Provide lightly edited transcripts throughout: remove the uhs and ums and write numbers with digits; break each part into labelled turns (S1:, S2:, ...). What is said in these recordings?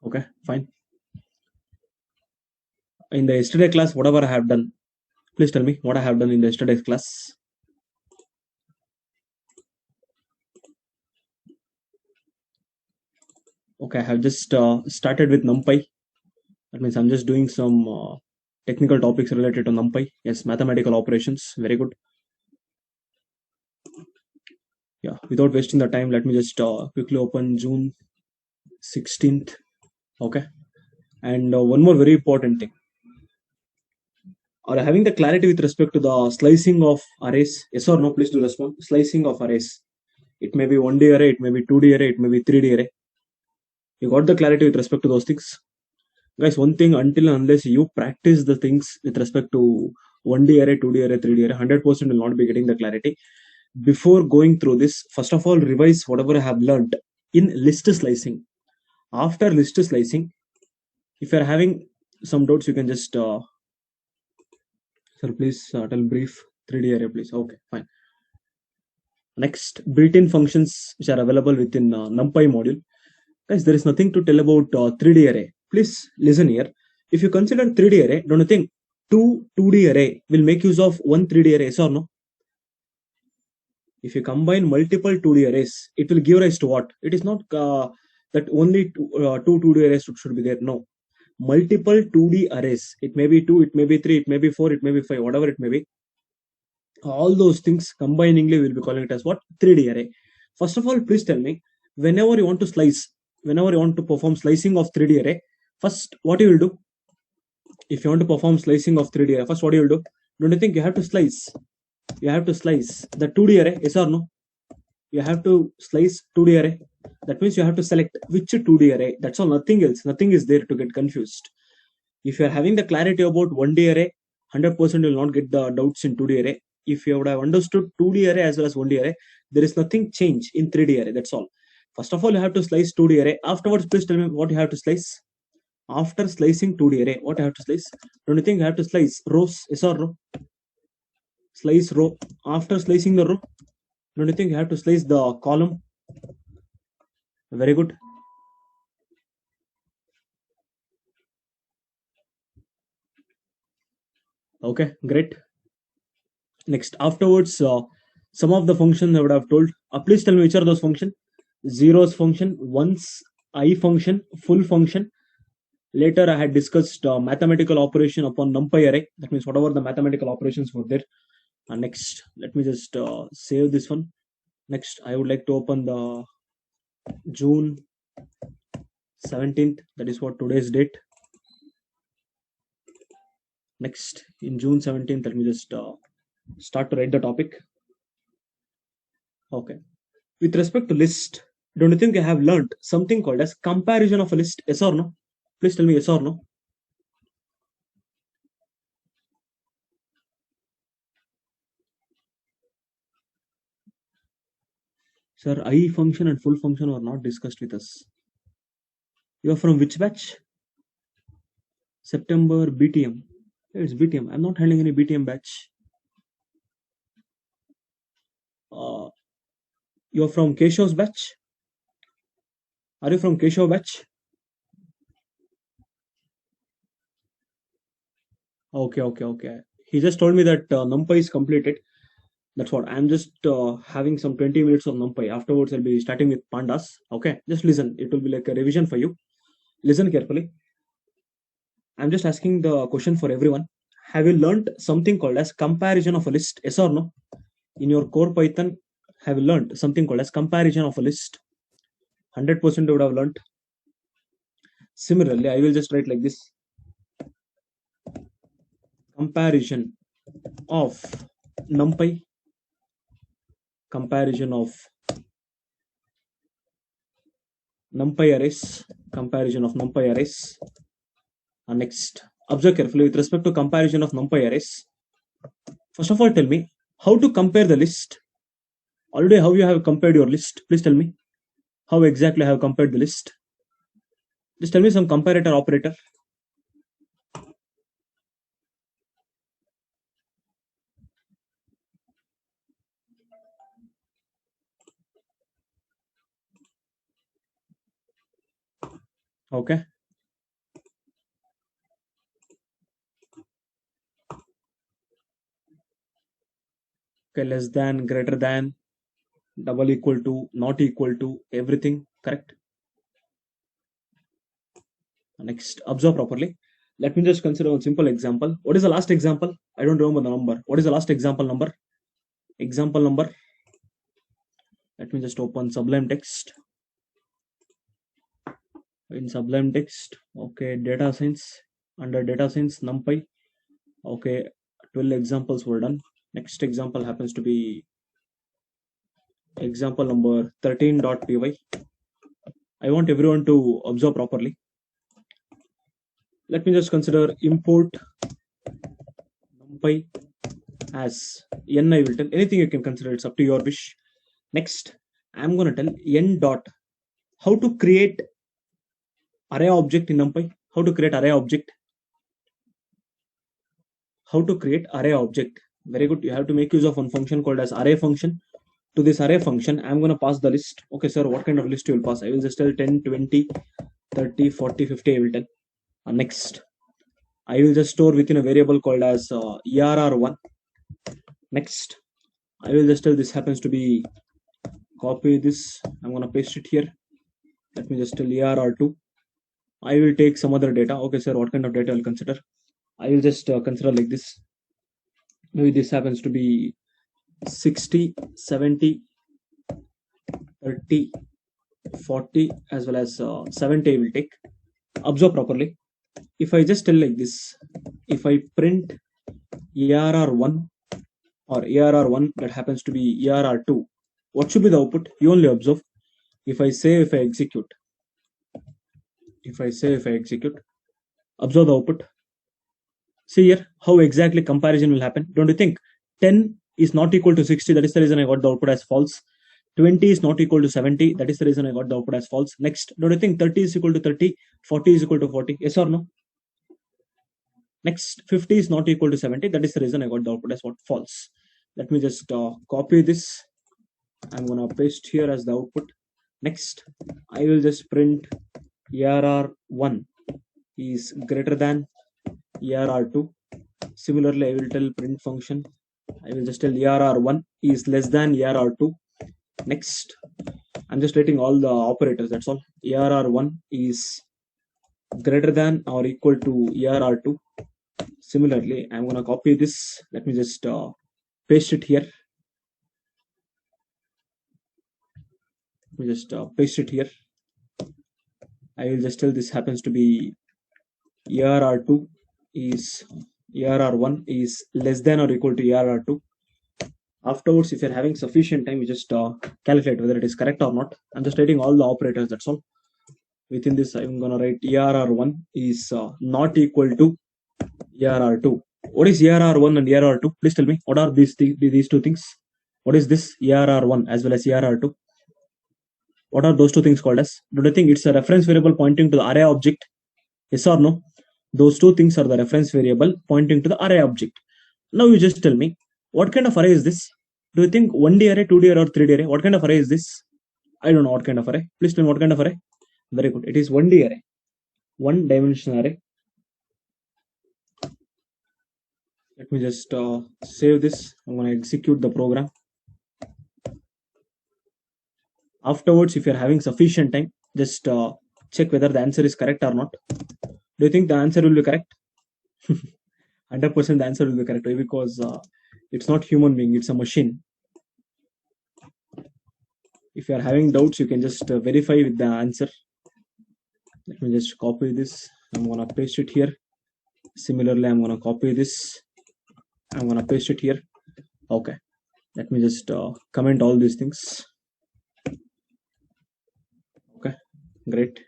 S1: Okay, fine. In the yesterday class, whatever I have done, please tell me what I have done in the yesterday's class. Okay, I have just started with NumPy. That means I'm just doing some technical topics related to NumPy. Yes, mathematical operations. Very good. Yeah, without wasting the time, let me just quickly open June 16th. Okay. And one more very important thing. Are you having the clarity with respect to the slicing of arrays? Yes or no? Please do respond. Slicing of arrays. It may be 1D array, it may be 2D array, it may be 3D array. You got the clarity with respect to those things? Guys, one thing, until and unless you practice the things with respect to 1D array, 2D array, 3D array, 100% will not be getting the clarity. Before going through this, first of all, revise whatever I have learned in list slicing. After list slicing, if you're having some doubts, you can just, sir, please tell brief 3D array, please. Okay, fine. Next, built-in functions which are available within NumPy module. Guys, there is nothing to tell about 3D array. Please listen here. If you consider 3D array, don't you think two 2D array will make use of one 3D array, yes or no? If you combine multiple 2D arrays, it will give rise to what? It is not that only two 2D arrays should be there. No. Multiple 2D arrays. It may be 2, it may be 3, it may be 4, it may be 5, whatever it may be. All those things combiningly we'll be calling it as what? 3D array. First of all, please tell me, whenever you want to slice, whenever you want to perform slicing of 3D array, first what you will do? If you want to perform slicing of 3D array, first what you will do? Don't you think you have to slice? You have to slice the 2D array, yes or no? You have to slice 2D array. That means you have to select which 2D array. That's all, nothing else. Nothing is there to get confused. If you are having the clarity about 1D array, 100% you will not get the doubts in 2D array. If you would have understood 2D array as well as 1D array, there is nothing change in 3D array. That's all. First of all, you have to slice 2D array. Afterwards, please tell me what you have to slice. After slicing 2D array, what I have to slice? Don't you think I have to slice rows? Yes or no? Slice row. After slicing the row, don't you think you have to slice the column? Very good. Okay, great. Next, afterwards, some of the functions I would have told. Please tell me which are those functions. Zeros function, ones, I function, full function. Later, I had discussed mathematical operation upon NumPy array. That means whatever the mathematical operations were there. Next, let me just save this one. Next, I would like to open the June 17th. That is what today's date. Next, in June 17th, let me just start to write the topic. Okay. With respect to list, don't you think I have learned something called as comparison of a list? Yes or no? Please tell me yes or no. Sir, I function and full function were not discussed with us. You are from which batch? September BTM. It's BTM. I'm not handling any BTM batch. You are from Keshav's batch? Are you from Keshav batch? Okay. He just told me that NumPy is completed. That's what. I'm just having some 20 minutes of NumPy. Afterwards, I'll be starting with pandas. Okay, just listen. It will be like a revision for you. Listen carefully. I'm just asking the question for everyone. Have you learned something called as comparison of a list? Yes or no? In your core Python, have you learned something called as comparison of a list? 100% you would have learned. Similarly, I will just write like this. Comparison of NumPy. Comparison of NumPy arrays. Comparison of NumPy arrays. Next, observe carefully with respect to comparison of NumPy arrays. First of all, tell me how to compare the list. Already, how you have compared your list? Please tell me how exactly I have compared the list. Just tell me some comparator operator. Okay. Okay, less than, greater than, double equal to, not equal to, everything correct. Next, observe properly. Let me just consider one simple example. What is the last example? I don't remember the number. What is the last example number? Example number. Let me just open Sublime Text. In Sublime Text, okay, data science. Under data science, NumPy. Okay, 12 examples were done. Next example happens to be example number 13.py. I want everyone to observe properly. Let me just consider import NumPy as n. I will tell anything you can consider, it's up to your wish. Next, I'm going to tell n dot how to create array object in NumPy. How to create array object. How to create array object. Very good. You have to make use of one function called as array function. To this array function, I'm going to pass the list. Okay, sir, what kind of list you will pass? I will just tell 10, 20, 30, 40, 50. I will tell. Next, I will just store within a variable called as ERR1. Next, I will just tell this happens to be, copy this. I'm going to paste it here. Let me just tell ERR2. I will take some other data. Okay, sir, what kind of data I'll consider? I will just consider like this. Maybe this happens to be 60, 70, 30, 40 as well as 70 I will take. Observe properly. If I just tell like this, if I print ERR1 or ERR1 that happens to be ERR2, what should be the output? You only observe. If I say, if I execute, observe the output. See here how exactly comparison will happen. Don't you think 10 is not equal to 60? That is the reason I got the output as false. 20 is not equal to 70. That is the reason I got the output as false. Next, don't you think 30 is equal to 30? 40 is equal to 40? Yes or no? Next, 50 is not equal to 70. That is the reason I got the output as what? False. Let me just copy this. I'm going to paste here as the output. Next, I will just print ERR1 is greater than ERR2. Similarly, I will tell print function. I will just tell ERR1 is less than ERR2. Next, I'm just writing all the operators. That's all. ERR1 is greater than or equal to ERR2. Similarly, I'm going to copy this. Let me just paste it here. Let me just paste it here. I will just tell this happens to be ERR2 is ERR1 is less than or equal to ERR2. Afterwards, if you're having sufficient time, you just calculate whether it is correct or not. I'm just writing all the operators, that's all. Within this, I'm going to write ERR1 is not equal to ERR2. What is ERR1 and ERR2? Please tell me, what are these two things? What is this ERR1 as well as ERR2? What are those two things called as? Do you think it's a reference variable pointing to the array object? Yes or no? Those two things are the reference variable pointing to the array object. Now you just tell me, what kind of array is this? Do you think 1D array, 2D array or 3D array? What kind of array is this? I don't know what kind of array. Please tell me what kind of array. Very good. It is 1D array. One dimensional array. Let me just save this. I'm going to execute the program. Afterwards, if you're having sufficient time, just check whether the answer is correct or not. Do you think the answer will be correct? 100% the answer will be correct. Why? Because it's not human being, it's a machine. If you are having doubts, you can just verify with the answer. Let me just copy this. I'm going to paste it here. Similarly, I'm going to copy this. I'm going to paste it here. Okay. Let me just comment all these things. Okay. Great.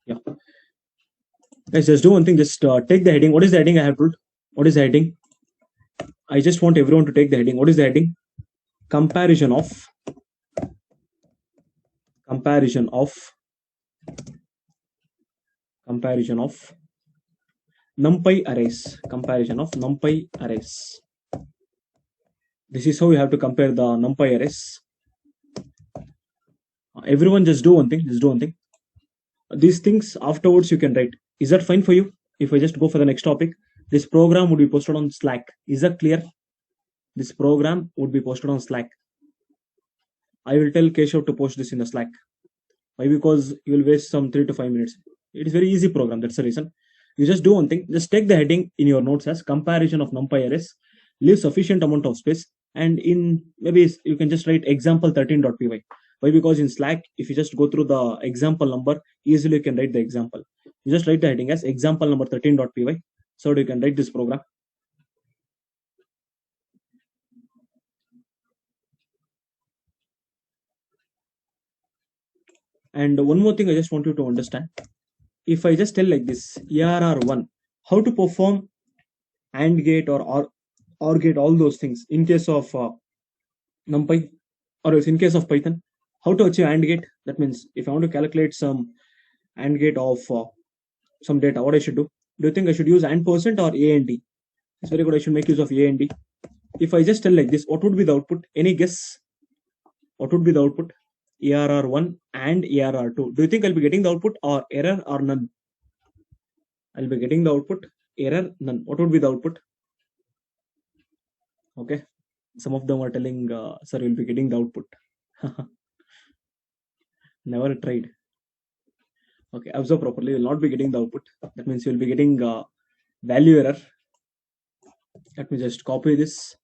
S1: Yeah. Guys, just do one thing. Just take the heading. What is the heading I have told? What is the heading? I just want everyone to take the heading. What is the heading? Comparison of NumPy arrays. Comparison of NumPy arrays. This is how you have to compare the NumPy arrays. Everyone just do one thing. These things afterwards you can write. Is that fine for you? If I just go for the next topic, This program would be posted on Slack. Is that clear? This program would be posted on Slack. I will tell Keshav to post this in the Slack. Why? Because you will waste some 3 to 5 minutes. It is very easy program. That's the reason. You just do one thing. Just take the heading in your notes as comparison of NumPy arrays. Leave sufficient amount of space, and in maybe you can just write example13.py. Why? Because in Slack, if you just go through the example number, easily you can write the example. You just write the heading as example number 13.py. So you can write this program. And one more thing I just want you to understand. If I just tell like this, ARR1, how to perform AND gate or gate, all those things in case of NumPy, or else in case of Python, how to achieve AND gate. That means if I want to calculate some AND gate of some data, what I should do? Do you think I should use AND percent or AND? It's very good. I should make use of AND. If I just tell like this, what would be the output? Any guess? What would be the output? ARR1 and ARR2. Do you think I'll be getting the output or error or none? I'll be getting the output, error, none. What would be the output? Okay. Some of them are telling, sir, you'll be getting the output. Never tried. Okay, observe properly. You'll not be getting the output. That means you'll be getting value error. Let me just copy this.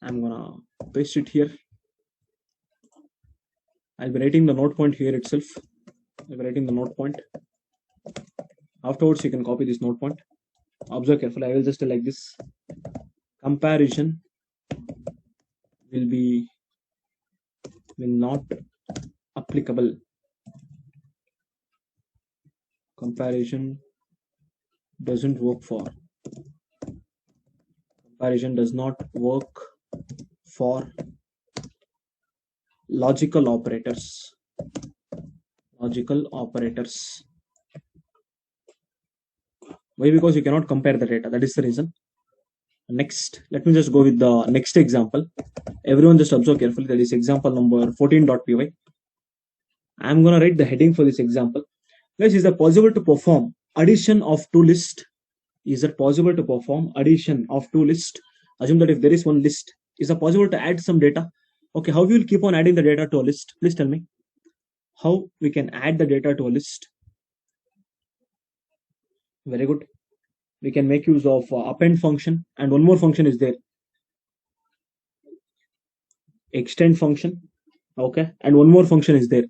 S1: I'm gonna paste it here. I'll be writing the note point here itself. I'll be writing the note point. Afterwards, you can copy this note point. Observe carefully. I will just tell like this. Comparison will not applicable. Comparison doesn't work for. Comparison does not work for logical operators. Logical operators. Why? Because you cannot compare the data. That is the reason. Next, let me just go with the next example. Everyone just observe carefully. That is example number 14.py. I'm gonna write the heading for this example. Guys, is it possible to perform addition of two lists? Is it possible to perform addition of two lists? Assume that if there is one list, is it possible to add some data? Okay, how we will keep on adding the data to a list? Please tell me. How we can add the data to a list? Very good. We can make use of append function, and one more function is there, extend function. Okay, and one more function is there.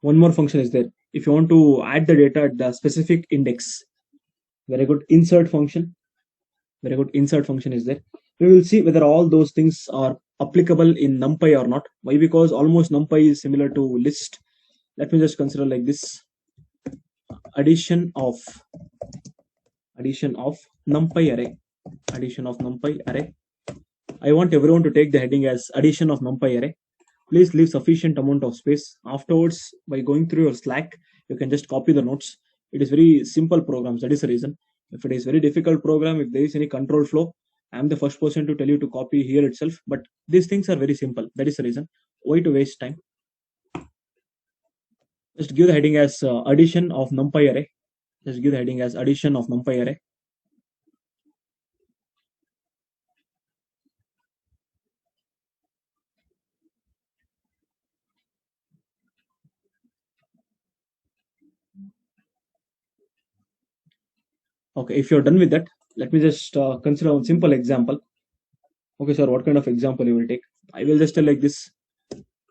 S1: One more function is there. If you want to add the data at the specific index, very good, insert function. Very good, insert function is there. We will see whether all those things are applicable in NumPy or not. Why? Because almost NumPy is similar to list. Let me just consider like this. Addition of NumPy array. Addition of NumPy array. I want everyone to take the heading as addition of NumPy array. Please leave sufficient amount of space. Afterwards, by going through your Slack, you can just copy the notes. It is very simple programs. That is the reason. If it is very difficult program, if there is any control flow, I am the first person to tell you to copy here itself. But these things are very simple. That is the reason. Why to waste time? Just give the heading as addition of NumPy array. Just give the heading as addition of NumPy array. Okay, if you're done with that, let me just consider one simple example. Okay, sir, what kind of example you will take? I will just tell like this.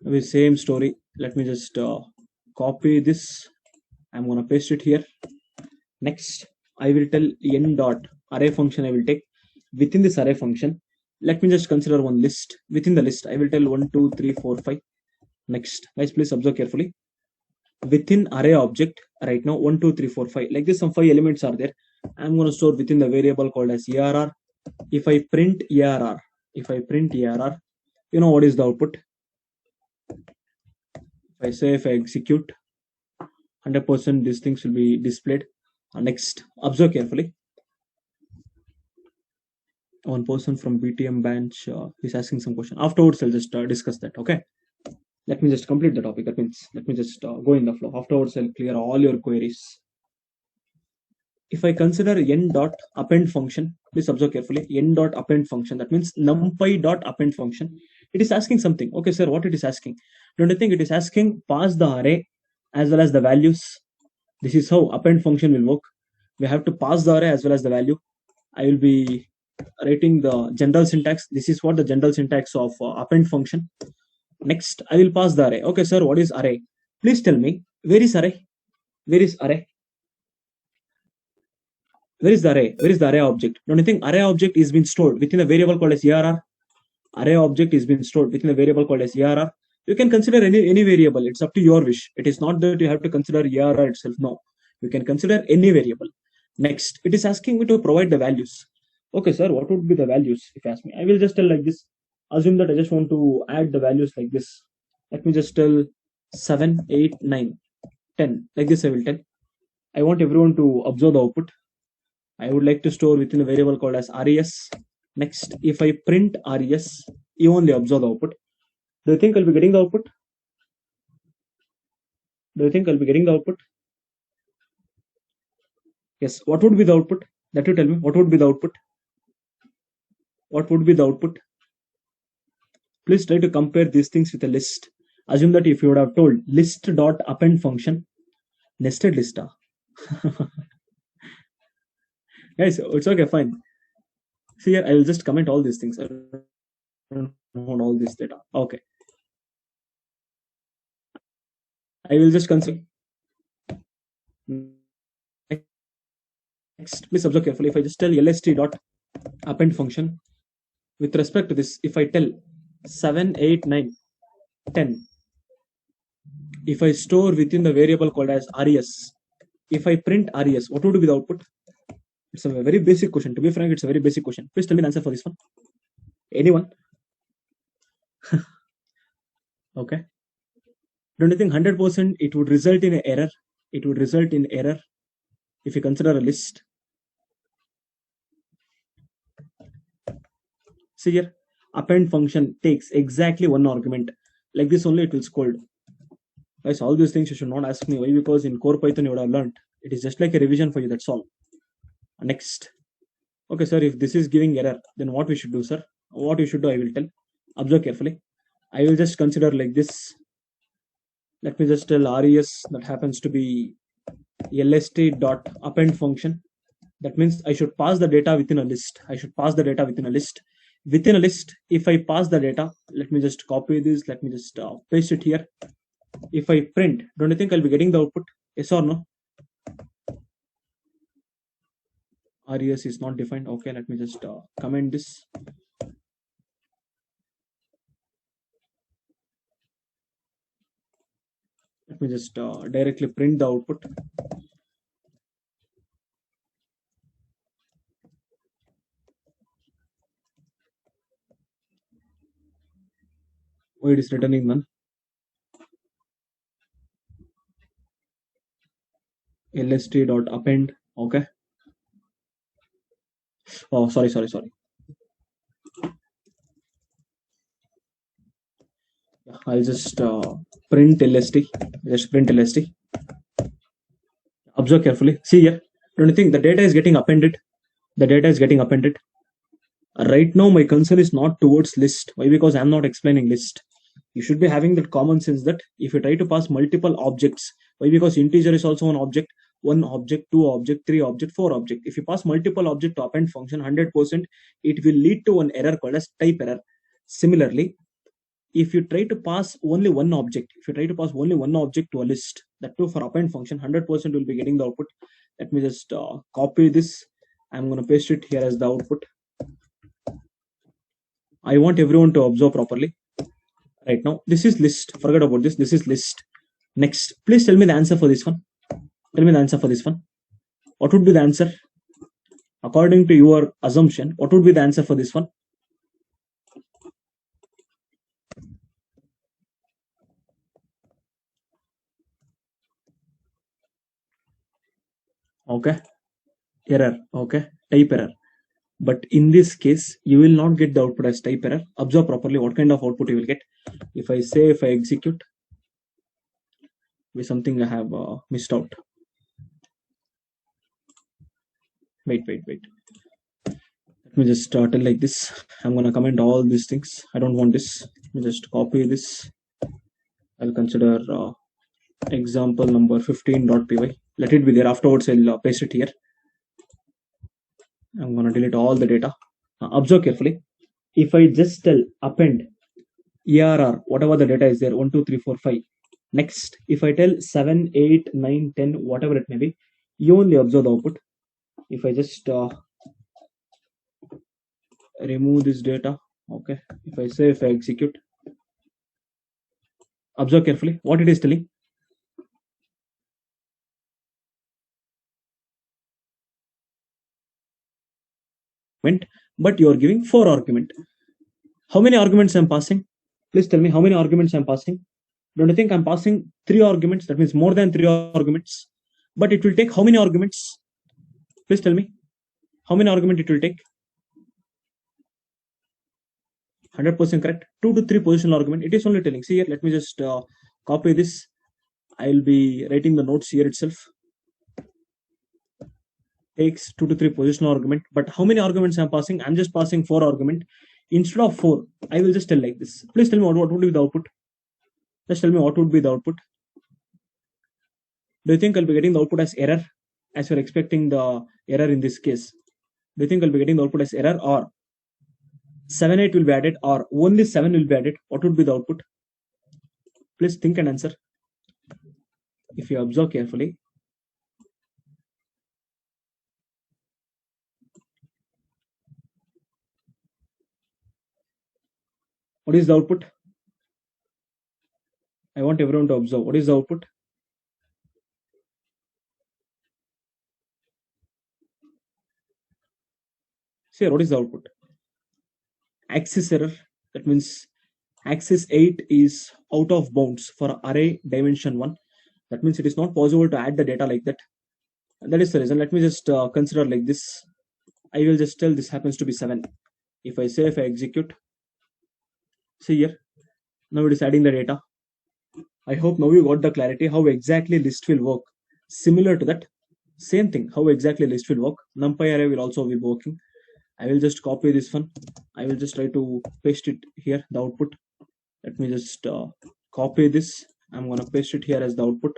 S1: Maybe same story. Let me just copy this. I'm gonna paste it here. Next, I will tell n dot array function. I will take within this array function. Let me just consider one list. Within the list, I will tell 1, 2, 3, 4, 5. Next, guys, please observe carefully. Within array object, right now 1, 2, 3, 4, 5. Like this, some 5 elements are there. I'm gonna store within the variable called as ARR. If I print ARR, you know what is the output? If I execute, 100% these things will be displayed. Next, observe carefully. One person from BTM bench is asking some question. Afterwards, I'll just discuss that. Okay. Let me just complete the topic. That means let me just go in the flow. Afterwards, I'll clear all your queries. if I consider n dot append function, please observe carefully, n dot append function, that means numpy dot append function, it is asking something. Okay, sir, what it is asking? Don't you think it is asking pass the array as well as the values? This is how append function will work. We have to pass the array as well as the value. I will be writing the general syntax. This is what the general syntax of append function. Next, I will pass the array. Okay, sir, what is array? Please tell me, where is array? Where is array? Where is the array? Where is the array object? Don't you think array object is being stored within a variable called as arr? Array object is being stored within a variable called as arr. You can consider any variable. It's up to your wish. It is not that you have to consider arr itself. No, you can consider any variable. Next, it is asking me to provide the values. Okay, sir, what would be the values? If you ask me, I will just tell like this. Assume that I just want to add the values like this. Let me just tell 7, 8, 9, 10. Like this, I will tell. I want everyone to observe the output. I would like to store within a variable called as res. Next, if I print res, you only observe the output. Do you think I'll be getting the output? Do you think I'll be getting the output? Yes. What would be the output? That you tell me. What would be the output? What would be the output? Please try to compare these things with a list. Assume that if you would have told list dot append function, nested list. Guys, it's okay, fine. See here, I will just comment all these things. I don't want all this data. Okay. I will just consider. Next, please observe carefully. If I just tell lst dot append function, with respect to this, if I tell 7, 8, 9, 10, if I store within the variable called as res, if I print res, what would be the output? It's a very basic question. To be frank, it's a very basic question. Please tell me the answer for this one. Anyone? Okay. Don't you think 100% it would result in an error? It would result in error if you consider a list. See here, append function takes exactly one argument. Like this only it will scold. Guys, all these things you should not ask me. Why? Because in core Python you would have learned. It is just like a revision for you, that's all. Next. Okay, sir, if this is giving error, then what we should do, sir? What you should do, I will tell. Observe carefully. I will just consider like this. Let me just tell res that happens to be lst dot append function. That means I should pass the data within a list. I should pass the data within a list. Within a list, if I pass the data, let me just copy this. Let me just paste it here. If I print, don't you think I'll be getting the output? Yes or no? Res is not defined. Okay, let me just comment this. Let me just directly print the output. Oh, it is returning none. lst dot append. Okay. Oh, sorry. I'll just print lst. Just print lst. Observe carefully. See here. Don't you think the data is getting appended? The data is getting appended. Right now, my concern is not towards list. Why? Because I'm not explaining list. You should be having that common sense that if you try to pass multiple objects, why? Because integer is also an object. 1 object, 2 object, 3 object, 4 object. If you pass multiple object to append function, 100% it will lead to an error called as type error. Similarly, if you try to pass only one object, to a list, that too for append function, 100% will be getting the output. Let me just copy this. I'm going to paste it here as the output. I want everyone to observe properly. Right now, this is list. Forget about this. This is list. Next, please tell me the answer for this one. Tell me the answer for this one. What would be the answer? According to your assumption, what would be the answer for this one? Okay. Error. Okay. Type error. But in this case, you will not get the output as type error. Observe properly what kind of output you will get. If I execute, with something I have missed out. Wait. Let me just tell like this. I'm gonna comment all these things. I don't want this. Let me just copy this. I'll consider example number 15.py. Let it be there. Afterwards I'll paste it here. I'm gonna delete all the data. Observe carefully. If I just tell append ERR, whatever the data is there, 1 2 3 4 5. Next, if I tell 7 8 9 10, whatever it may be, you only observe the output. If I just remove this data, okay, if I execute, observe carefully what it is telling. But you are giving 4 argument. How many arguments I'm passing? Please tell me how many arguments I'm passing. Don't you think I'm passing 3 arguments? That means more than 3 arguments. But it will take how many arguments? Please tell me how many argument it will take. 100% correct. 2 to 3 positional argument. It is only telling. See here, let me just copy this. I'll be writing the notes here itself. Takes 2 to 3 positional argument. But how many arguments I'm passing? I'm just passing 4 argument. Instead of 4, I will just tell like this. Please tell me what would be the output. Just tell me what would be the output. Do you think I'll be getting the output as error, as you're expecting the error in this case? Do you think I'll be getting the output as error, or 7 8 will be added, or only 7 will be added? What would be the output? Please think and answer. If you observe carefully, what is the output? I want everyone to observe. What is the output? See, what is the output? Axis error. That means axis 8 is out of bounds for array dimension 1. That means it is not possible to add the data like that. That is the reason. Let me just consider like this. I will just tell this happens to be 7. If I execute, see here, now it is adding the data. I hope now you got the clarity how exactly list will work. Similar to that, same thing, how exactly list will work. NumPy array will also be working. I will just copy this one. I will just try to paste it here, the output. Let me just copy this. I'm gonna paste it here as the output.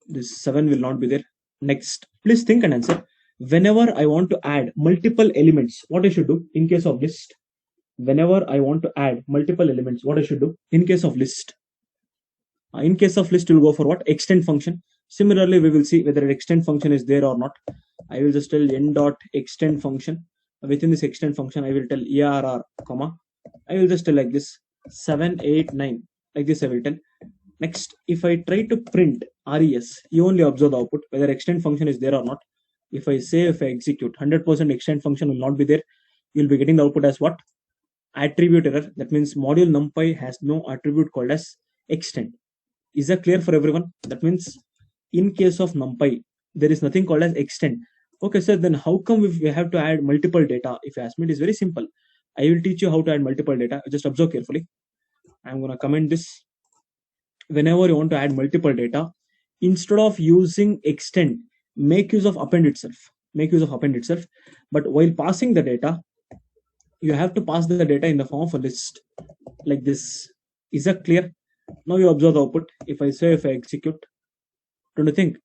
S1: This 7 will not be there. Next, please think and answer. Whenever I want to add multiple elements, what I should do in case of list? Whenever I want to add multiple elements, what I should do in case of list? In case of list, we'll go for what? Extend function. Similarly, we will see whether an extend function is there or not. I will just tell n dot extend function. Within this extend function, I will tell err, comma. I will just tell like this 7 8 9. Like this I will tell. Next, if I try to print res, you only observe the output whether extend function is there or not. If I execute, 100% extend function will not be there. You'll be getting the output as what? Attribute error. That means module numpy has no attribute called as extend. Is that clear for everyone? That means in case of numpy, there is nothing called as extend. Okay, sir, then how come if we have to add multiple data? If you ask me, it is very simple. I will teach you how to add multiple data. Just observe carefully. I'm going to comment this. Whenever you want to add multiple data, instead of using extend, make use of append itself. Make use of append itself. But while passing the data, you have to pass the data in the form of a list like this. Is that clear? Now you observe the output. If I execute, don't you think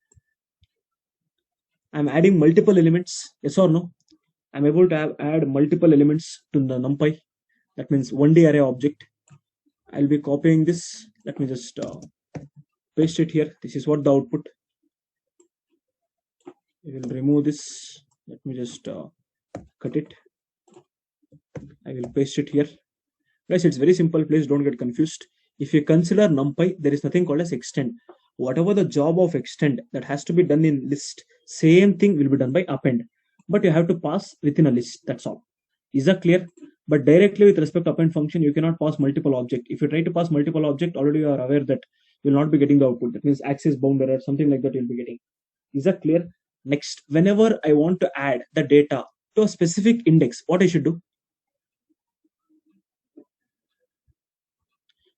S1: I'm adding multiple elements? Yes or no? I'm able to add multiple elements to the numpy. That means 1D array object. I'll be copying this. Let me just paste it here. This is what the output. We will remove this. Let me just cut it. I will paste it here. Guys, it's very simple. Please don't get confused. If you consider numpy, there is nothing called as extend. Whatever the job of extend that has to be done in list, same thing will be done by append. But you have to pass within a list. That's all. Is that clear? But directly with respect to append function, you cannot pass multiple object. If you try to pass multiple object, already you are aware that you will not be getting the output. That means axis bound error, something like that you'll be getting. Is that clear? Next, whenever I want to add the data to a specific index, what I should do?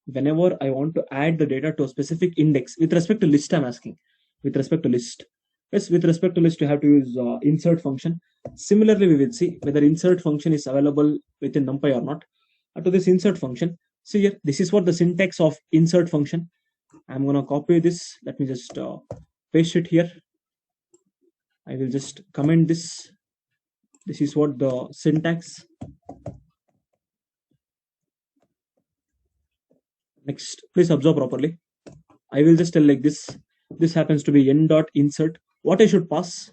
S1: Whenever I want to add the data to a specific index with respect to list, I'm asking with respect to list. Yes, with respect to list, you have to use insert function. Similarly, we will see whether insert function is available within NumPy or not. To this insert function, see here, this is what the syntax of insert function. I'm gonna copy this. Let me just paste it here. I will just comment this. This is what the syntax. Next, please observe properly. I will just tell like this. This happens to be n dot insert. What I should pass?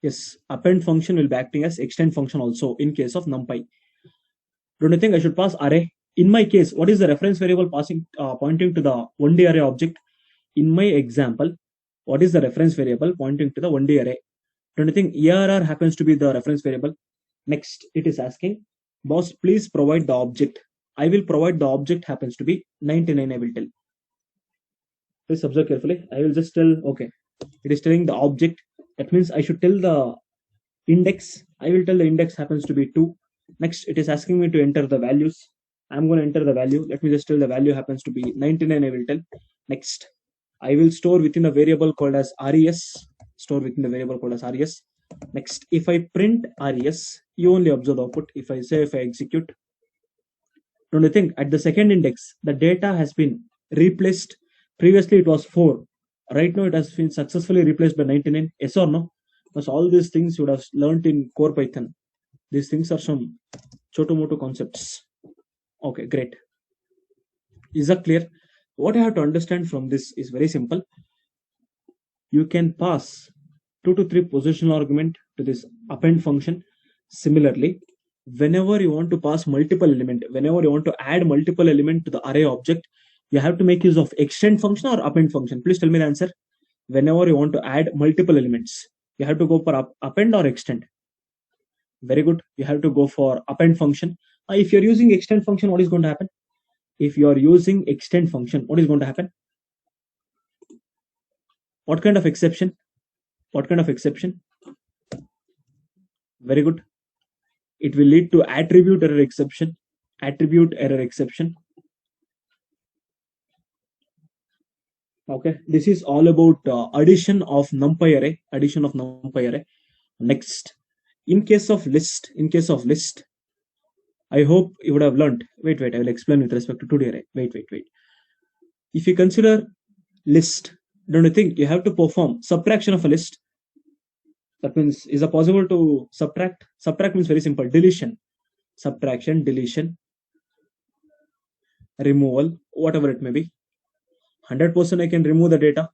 S1: Yes, append function will be acting as extend function also in case of NumPy. Don't you think I should pass array? In my case, what is the reference variable passing pointing to the 1D array object? In my example, what is the reference variable pointing to the 1D array? Don't you think ERR happens to be the reference variable? Next, it is asking, boss, please provide the object. I will provide the object happens to be 99, I will tell. Please observe carefully. I will just tell, okay, it is telling the object. That means I should tell the index. I will tell the index happens to be 2. Next, it is asking me to enter the values. I'm going to enter the value. Let me just tell the value happens to be 99, I will tell. Next, I will store within a variable called as res. Store within the variable called as res. Next, if I print res, you only observe the output. If I execute, don't you think at the second index, the data has been replaced? Previously, it was 4. Right now, it has been successfully replaced by 99. Yes or no? Because all these things you would have learned in core Python. These things are some choto-moto concepts. Okay, great. Is that clear? What I have to understand from this is very simple. You can pass 2 to 3 positional argument to this append function. Similarly, whenever you want to pass multiple element, whenever you want to add multiple element to the array object, you have to make use of extend function or append function. Please tell me the answer. Whenever you want to add multiple elements, you have to go for append or extend. Very good. You have to go for append function. If you're using extend function, what is going to happen? If you are using extend function, what is going to happen? What kind of exception? What kind of exception? Very good. It will lead to attribute error exception. Attribute error exception. Okay. This is all about addition of NumPy array. Addition of NumPy array. Next, in case of list, I hope you would have learned. Wait, I will explain with respect to 2D array. Wait. If you consider list, don't you think you have to perform subtraction of a list? That means, is it possible to subtract? Subtract means very simple, deletion. Subtraction, deletion, removal, whatever it may be. 100% I can remove the data.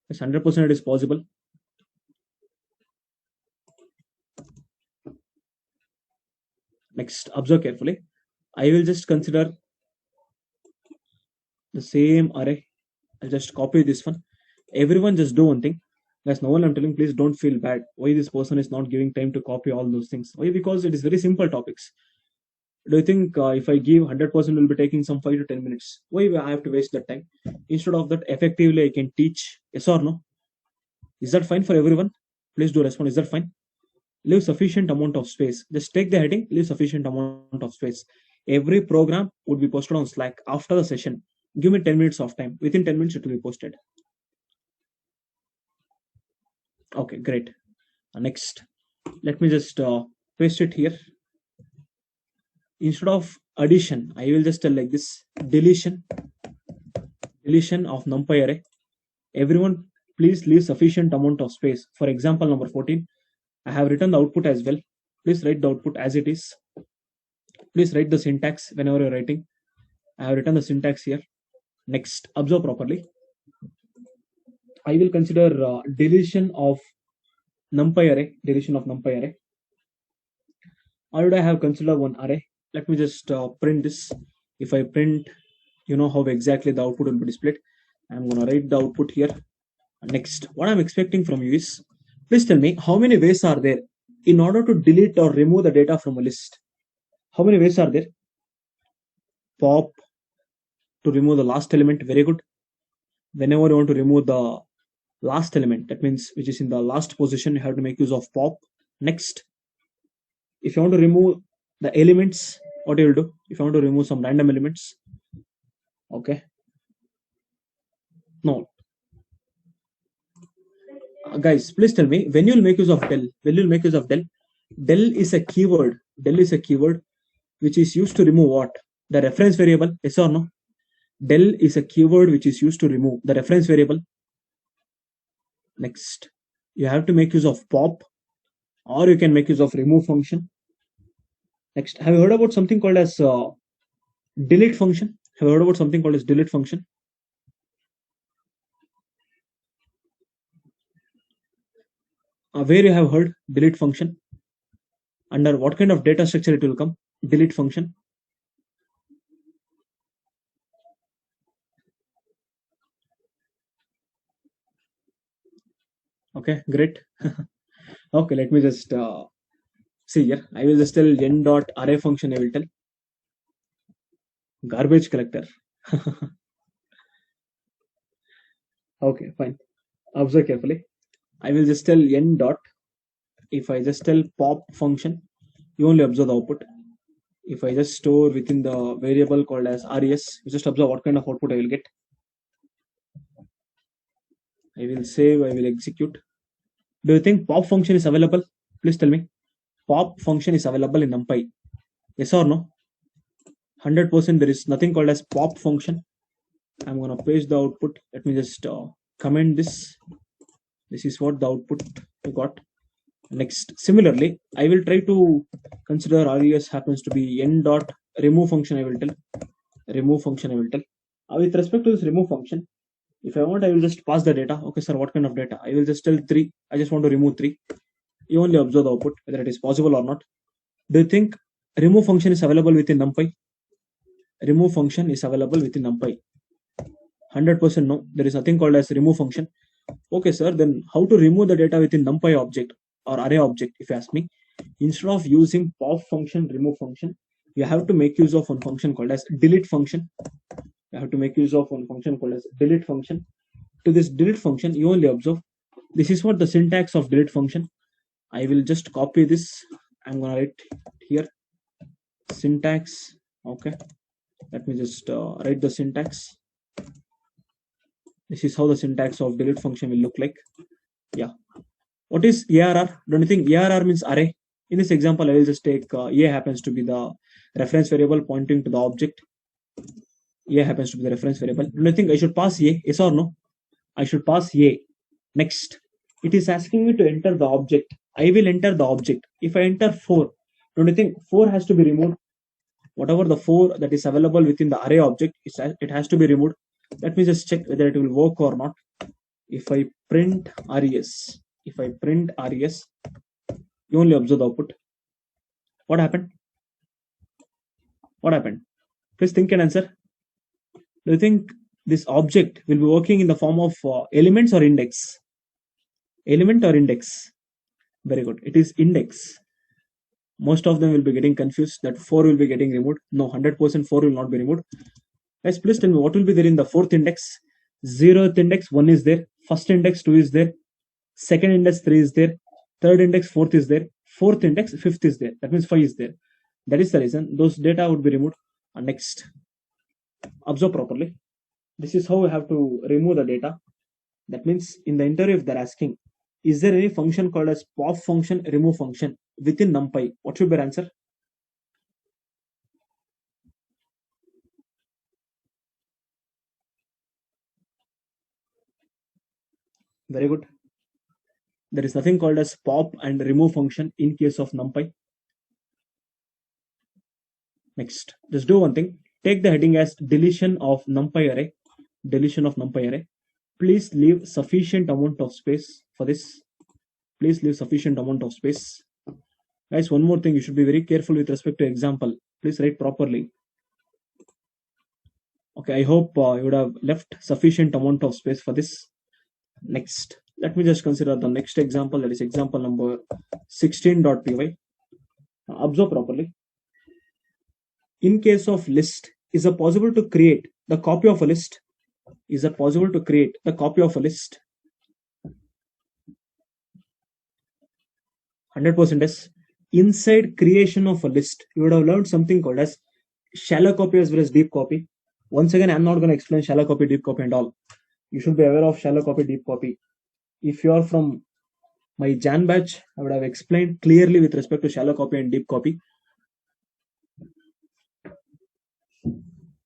S1: Yes, 100% it is possible. Next, observe carefully. I will just consider the same array. I'll just copy this one. Everyone just do one thing. Guys, no one I'm telling, please don't feel bad. Why this person is not giving time to copy all those things? Why? Because it is very simple topics. Do you think if I give 100% will be taking some 5 to 10 minutes? Why I have to waste that time? Instead of that, effectively I can teach. Yes or no? Is that fine for everyone? Please do respond. Is that fine? Leave sufficient amount of space. Just take the heading, leave sufficient amount of space. Every program would be posted on Slack after the session. Give me 10 minutes of time. Within 10 minutes, it will be posted. Okay, great. Next, let me just paste it here. Instead of addition, I will just tell like this: deletion of NumPy array. Everyone, please leave sufficient amount of space. For example, number 14, I have written the output as well. Please write the output as it is. Please write the syntax whenever you're writing. I have written the syntax here. Next, observe properly. I will consider deletion of NumPy array. Deletion of NumPy array. Already I have considered one array. Let me just print this. If I print, you know how exactly the output will be displayed. I'm gonna write the output here. Next, what I'm expecting from you is, please tell me how many ways are there in order to delete or remove the data from a list. How many ways are there? Pop to remove the last element. Very good. Whenever you want to remove the last element, that means which is in the last position, you have to make use of pop. Next, if you want to remove the elements, what you will do? If you want to remove some random elements, okay, No. Guys, please tell me when you'll make use of del. When you'll make use of del, del is a keyword. Del is a keyword which is used to remove what? The reference variable. Yes or no? Del is a keyword which is used to remove the reference variable. Next, you have to make use of pop, or you can make use of remove function. Next, have you heard about something called as delete function? Have you heard about something called as delete function? Where you have heard delete function? Under what kind of data structure it will come? Delete function. Okay, great. Okay, let me just see here. I will just tell n dot array function. I will tell garbage collector. Okay, fine. Observe carefully. I will just tell n dot. If I just tell pop function, you only observe the output. If I just store within the variable called as res, you just observe what kind of output I will get. I will save, I will execute. Do you think pop function is available? Please tell me. Pop function is available in NumPy. Yes or no? 100% there is nothing called as pop function. I'm gonna paste the output. Let me just comment this. This is what the output we got. Next, similarly, I will try to consider res happens to be n dot remove function. I will tell remove function. I will tell with respect to this remove function. If I want, I will just pass the data. Okay, sir, what kind of data? I will just tell 3. I just want to remove 3. You only observe the output, whether it is possible or not. Do you think remove function is available within NumPy? Remove function is available within NumPy. 100% no. There is nothing called as remove function. Okay, sir, then how to remove the data within NumPy object or array object, if you ask me? Instead of using pop function, remove function, you have to make use of one function called as delete function. You have to make use of one function called as delete function. To this delete function, you only observe. This is what the syntax of delete function. I will just copy this. I'm gonna write here syntax. Okay, let me just write the syntax. This is how the syntax of delete function will look like. Yeah. What is ARR? Don't you think ARR means array? In this example, I will just take A happens to be the reference variable pointing to the object. A happens to be the reference variable. Don't you think I should pass A? Yes or no? I should pass A. Next, it is asking me to enter the object. I will enter the object. If I enter 4, don't you think 4 has to be removed? Whatever the 4 that is available within the array object, it has to be removed. Let me just check whether it will work or not. If I print res, you only observe the output. What happened? What happened? Please think and answer. Do you think this object will be working in the form of elements or index? Element or index? Very good. It is index. Most of them will be getting confused that 4 will be getting removed. No, 100% 4 will not be removed. Guys, please tell me what will be there in the 4th index. 0th index 1 is there. 1st index 2 is there. 2nd index 3 is there. 3rd index 4th is there. 4th index 5th is there. That means 5 is there. That is the reason those data would be removed. Next, observe properly. This is how we have to remove the data. That means in the interview, if they're asking, is there any function called as pop function, remove function within NumPy? What should be your answer? Very good. There is nothing called as pop and remove function in case of NumPy. Next, just do one thing. Take the heading as deletion of NumPy array. Deletion of NumPy array. Please leave sufficient amount of space for this. Please leave sufficient amount of space. Guys, one more thing, you should be very careful with respect to example. Please write properly. Okay, I hope you would have left sufficient amount of space for this. Next, let me just consider the next example, that is example number 16.py. Observe properly. In case of list, is it possible to create the copy of a list? Is it possible to create the copy of a list? 100% yes. Inside creation of a list, you would have learned something called as shallow copy as well as deep copy. Once again, I'm not going to explain shallow copy, deep copy and all. You should be aware of shallow copy, deep copy. If you are from my Jan batch, I would have explained clearly with respect to shallow copy and deep copy.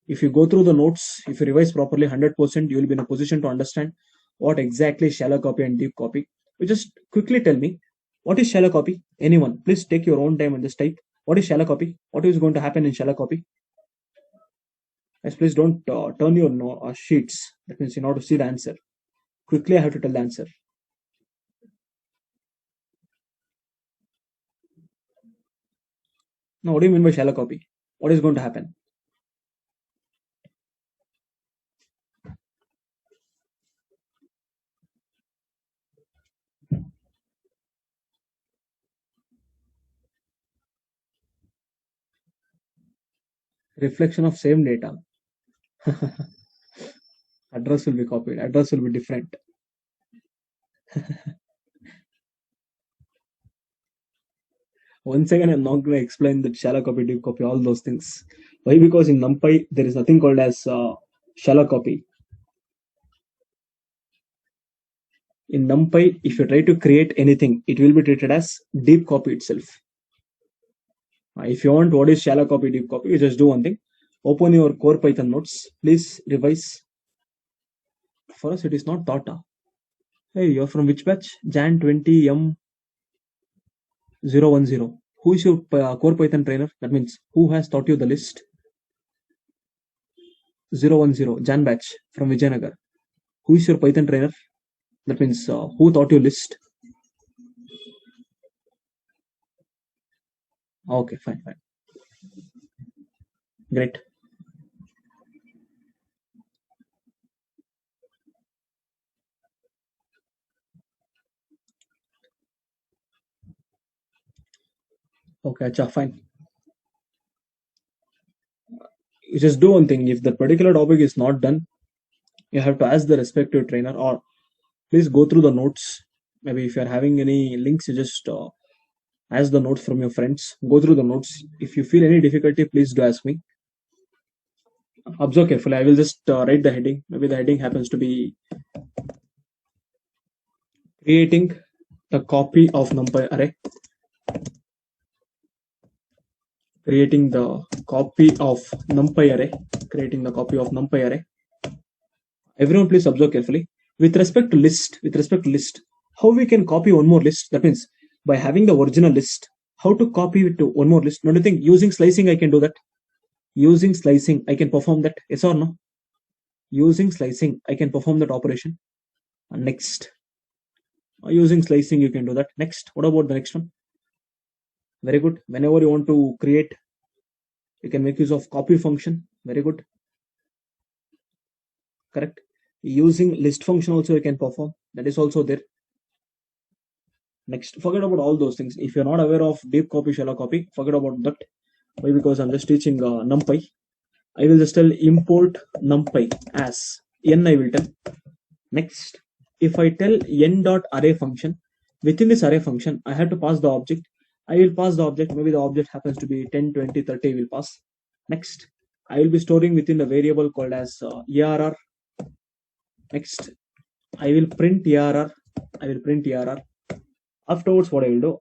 S1: If you go through the notes, if you revise properly 100%, you will be in a position to understand what exactly shallow copy and deep copy. You just quickly tell me, what is shallow copy? Anyone, please take your own time and just type, what is shallow copy? What is going to happen in shallow copy? Guys, please don't turn your sheets. That means in order to see the answer. Quickly, I have to tell the answer. Now, what do you mean by shallow copy? What is going to happen? Reflection of same data. Address will be copied. Address will be different. Once again, I'm not going to explain the shallow copy, deep copy, all those things. Why? Because in NumPy, there is nothing called as shallow copy. In NumPy, if you try to create anything, it will be treated as deep copy itself. If you want what is shallow copy, deep copy, you just do one thing. Open your core Python notes. Please revise. For us, it is not Tata. Hey, you're from which batch? Jan 20M010. Who is your core Python trainer? That means who has taught you the list? 010, Jan batch from Vijayanagar. Who is your Python trainer? That means who taught you list? Okay, fine, fine. Great. Okay, acha, fine. You just do one thing. If the particular topic is not done, you have to ask the respective trainer, or please go through the notes. Maybe if you're having any links, you just ask the notes from your friends. Go through the notes. If you feel any difficulty, please do ask me. Observe carefully. I will just write the heading. Maybe the heading happens to be creating the copy of NumPy array. Creating the copy of NumPy array. Creating the copy of NumPy array. Everyone, please observe carefully. With respect to list, how we can copy one more list? That means by having the original list, how to copy it to one more list? Don't you think using slicing I can do that? Using slicing, I can perform that. Yes or no? Using slicing, I can perform that operation. Next, using slicing, you can do that. Next, what about the next one? Very good. Whenever you want to create, you can make use of copy function. Very good. Correct. Using list function also you can perform. That is also there. Next, forget about all those things. If you're not aware of deep copy, shallow copy, forget about that. Why? Because I'm just teaching NumPy. I will just tell import NumPy as n. I will tell. Next, if I tell n dot array function, within this array function, I have to pass the object. I will pass the object. Maybe the object happens to be 10, 20, 30. Will pass. Next, I will be storing within the variable called as arr. Next, I will print arr. I will print arr. Afterwards, what I will do,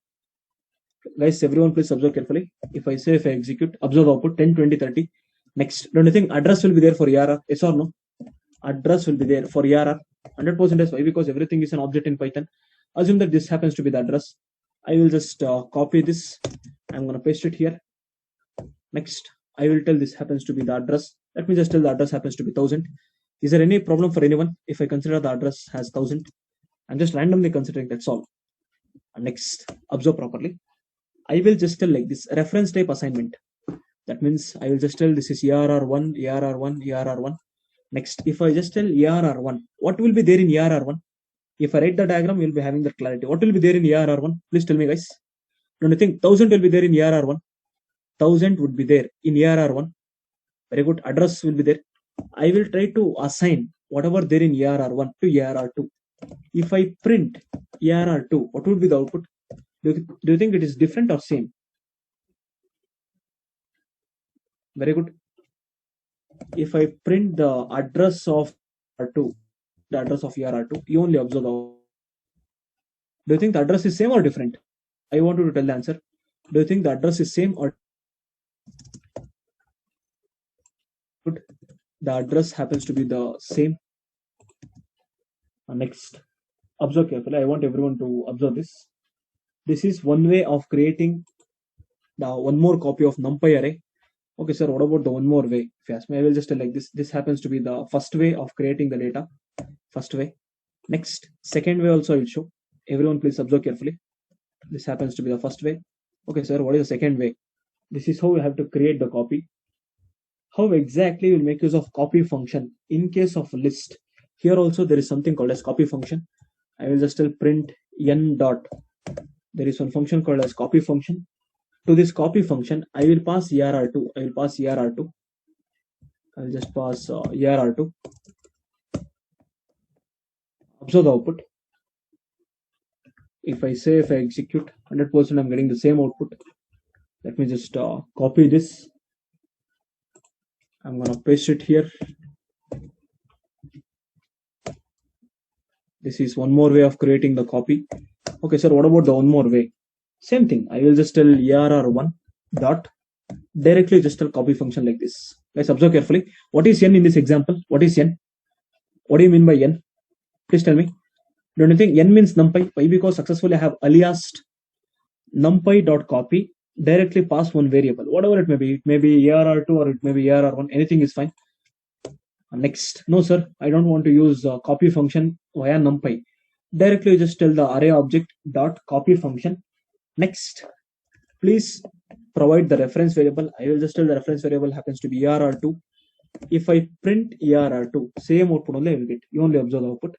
S1: guys, everyone please observe carefully. If I say, if I execute, observe output 10, 20, 30. Next, don't you think address will be there for arr? Yes or no? Address will be there for arr. 100% is why? Because everything is an object in Python. Assume that this happens to be the address. I will just copy this. I'm going to paste it here. Next, I will tell this happens to be the address. Let me just tell the address happens to be 1000. Is there any problem for anyone if I consider the address has 1000? I'm just randomly considering, that's all. Next, observe properly. I will just tell like this reference type assignment. That means I will just tell this is ERR1, ERR1, ERR1. Next, if I just tell ERR1, what will be there in ERR1? If I write the diagram, you'll be having that clarity. What will be there in ERR1? Please tell me, guys. Don't you think 1000 will be there in ERR1? 1000 would be there in ERR1. Very good. Address will be there. I will try to assign whatever there in ERR1 to ERR2. If I print ERR2, what would be the output? Do you think it is different or same? Very good. If I print the address of ERR2, the address of ERR2. You only observe the. Do you think the address is same or different? I want you to tell the answer. Do you think the address is same or the address happens to be the same? Next, observe carefully. I want everyone to observe this. This is one way of creating the one more copy of NumPy array. Okay, sir, what about the one more way? If you ask me, I will just tell like this. This happens to be the first way of creating the data. First way. Next, second way also I will show. Everyone please observe carefully. This happens to be the first way. Okay, sir, what is the second way? This is how we have to create the copy. How exactly we'll make use of copy function in case of list. Here also there is something called as copy function. I will just tell print n dot. There is one function called as copy function. To this copy function, I will pass ERR2. I will pass ERR2. I'll just pass ERR2. Observe the output. If I execute 100%, I'm getting the same output. Let me just copy this. I'm gonna paste it here. This is one more way of creating the copy. Okay, sir, what about the one more way? Same thing. I will just tell ERR1 dot directly just tell copy function like this. Guys, observe carefully. What is n in this example? What is n? What do you mean by n? Please tell me. Don't you think n means numpy? Why? Because successfully I have aliased numpy dot copy directly pass one variable, whatever it may be. It may be ERR2 or it may be ERR1. Anything is fine. Next, no sir, I don't want to use copy function via numpy. Directly just tell the array object dot copy function. Next, please provide the reference variable. I will just tell the reference variable happens to be ERR2. If I print ERR2, same output only I will get. You only observe the output.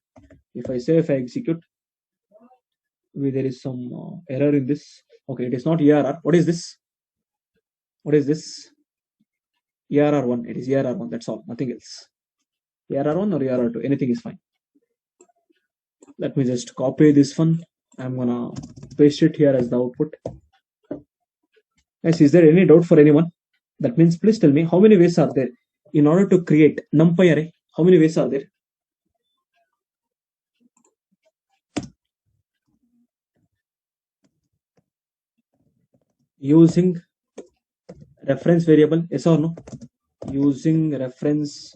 S1: If I execute, there is some error in this. Okay, it is not ERR. What is this? What is this? ERR1. It is ERR1. That's all. Nothing else. ERR1 or ERR2. Anything is fine. Let me just copy this one. I'm gonna paste it here as the output. Guys, is there any doubt for anyone? That means please tell me how many ways are there in order to create NumPy array. How many ways are there? Using reference variable, yes or no? Using reference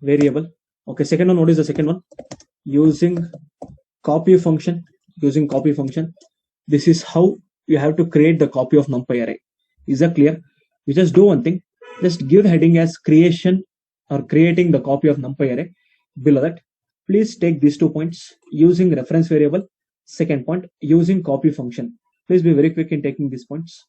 S1: variable. Okay, second one, what is the second one? Using copy function. Using copy function. This is how you have to create the copy of NumPy array. Is that clear? You just do one thing. Just give the heading as creation or creating the copy of NumPy array. Below that, please take these 2 points. Using reference variable. Second point, using copy function. Please be very quick in taking these points.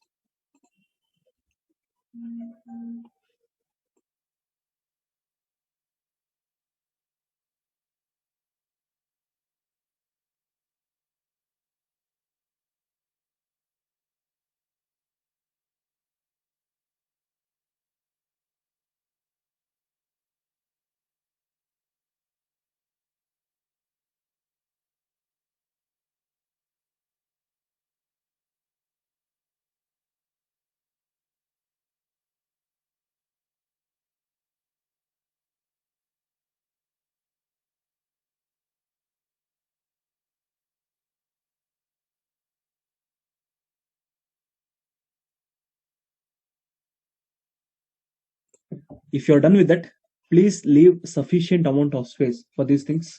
S1: If you're done with that, please leave sufficient amount of space for these things.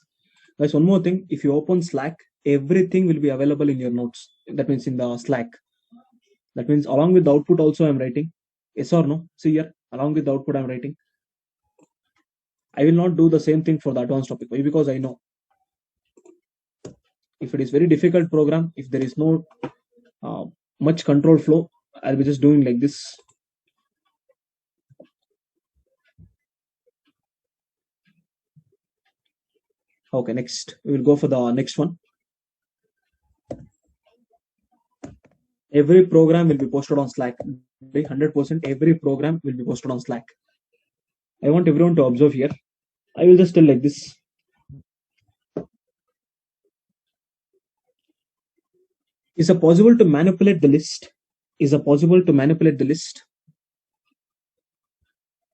S1: Guys, one more thing. If you open Slack, everything will be available in your notes. That means in the Slack. That means along with the output also I'm writing. Yes or no? See here, along with the output I'm writing. I will not do the same thing for the advanced topic. Why? Because I know if it is very difficult program, if there is no much control flow, I'll be just doing like this. Okay, next we will go for the next one. Every program will be posted on Slack. 100% every program will be posted on Slack. I want everyone to observe here. I will just tell like this. Is it possible to manipulate the list? Is it possible to manipulate the list?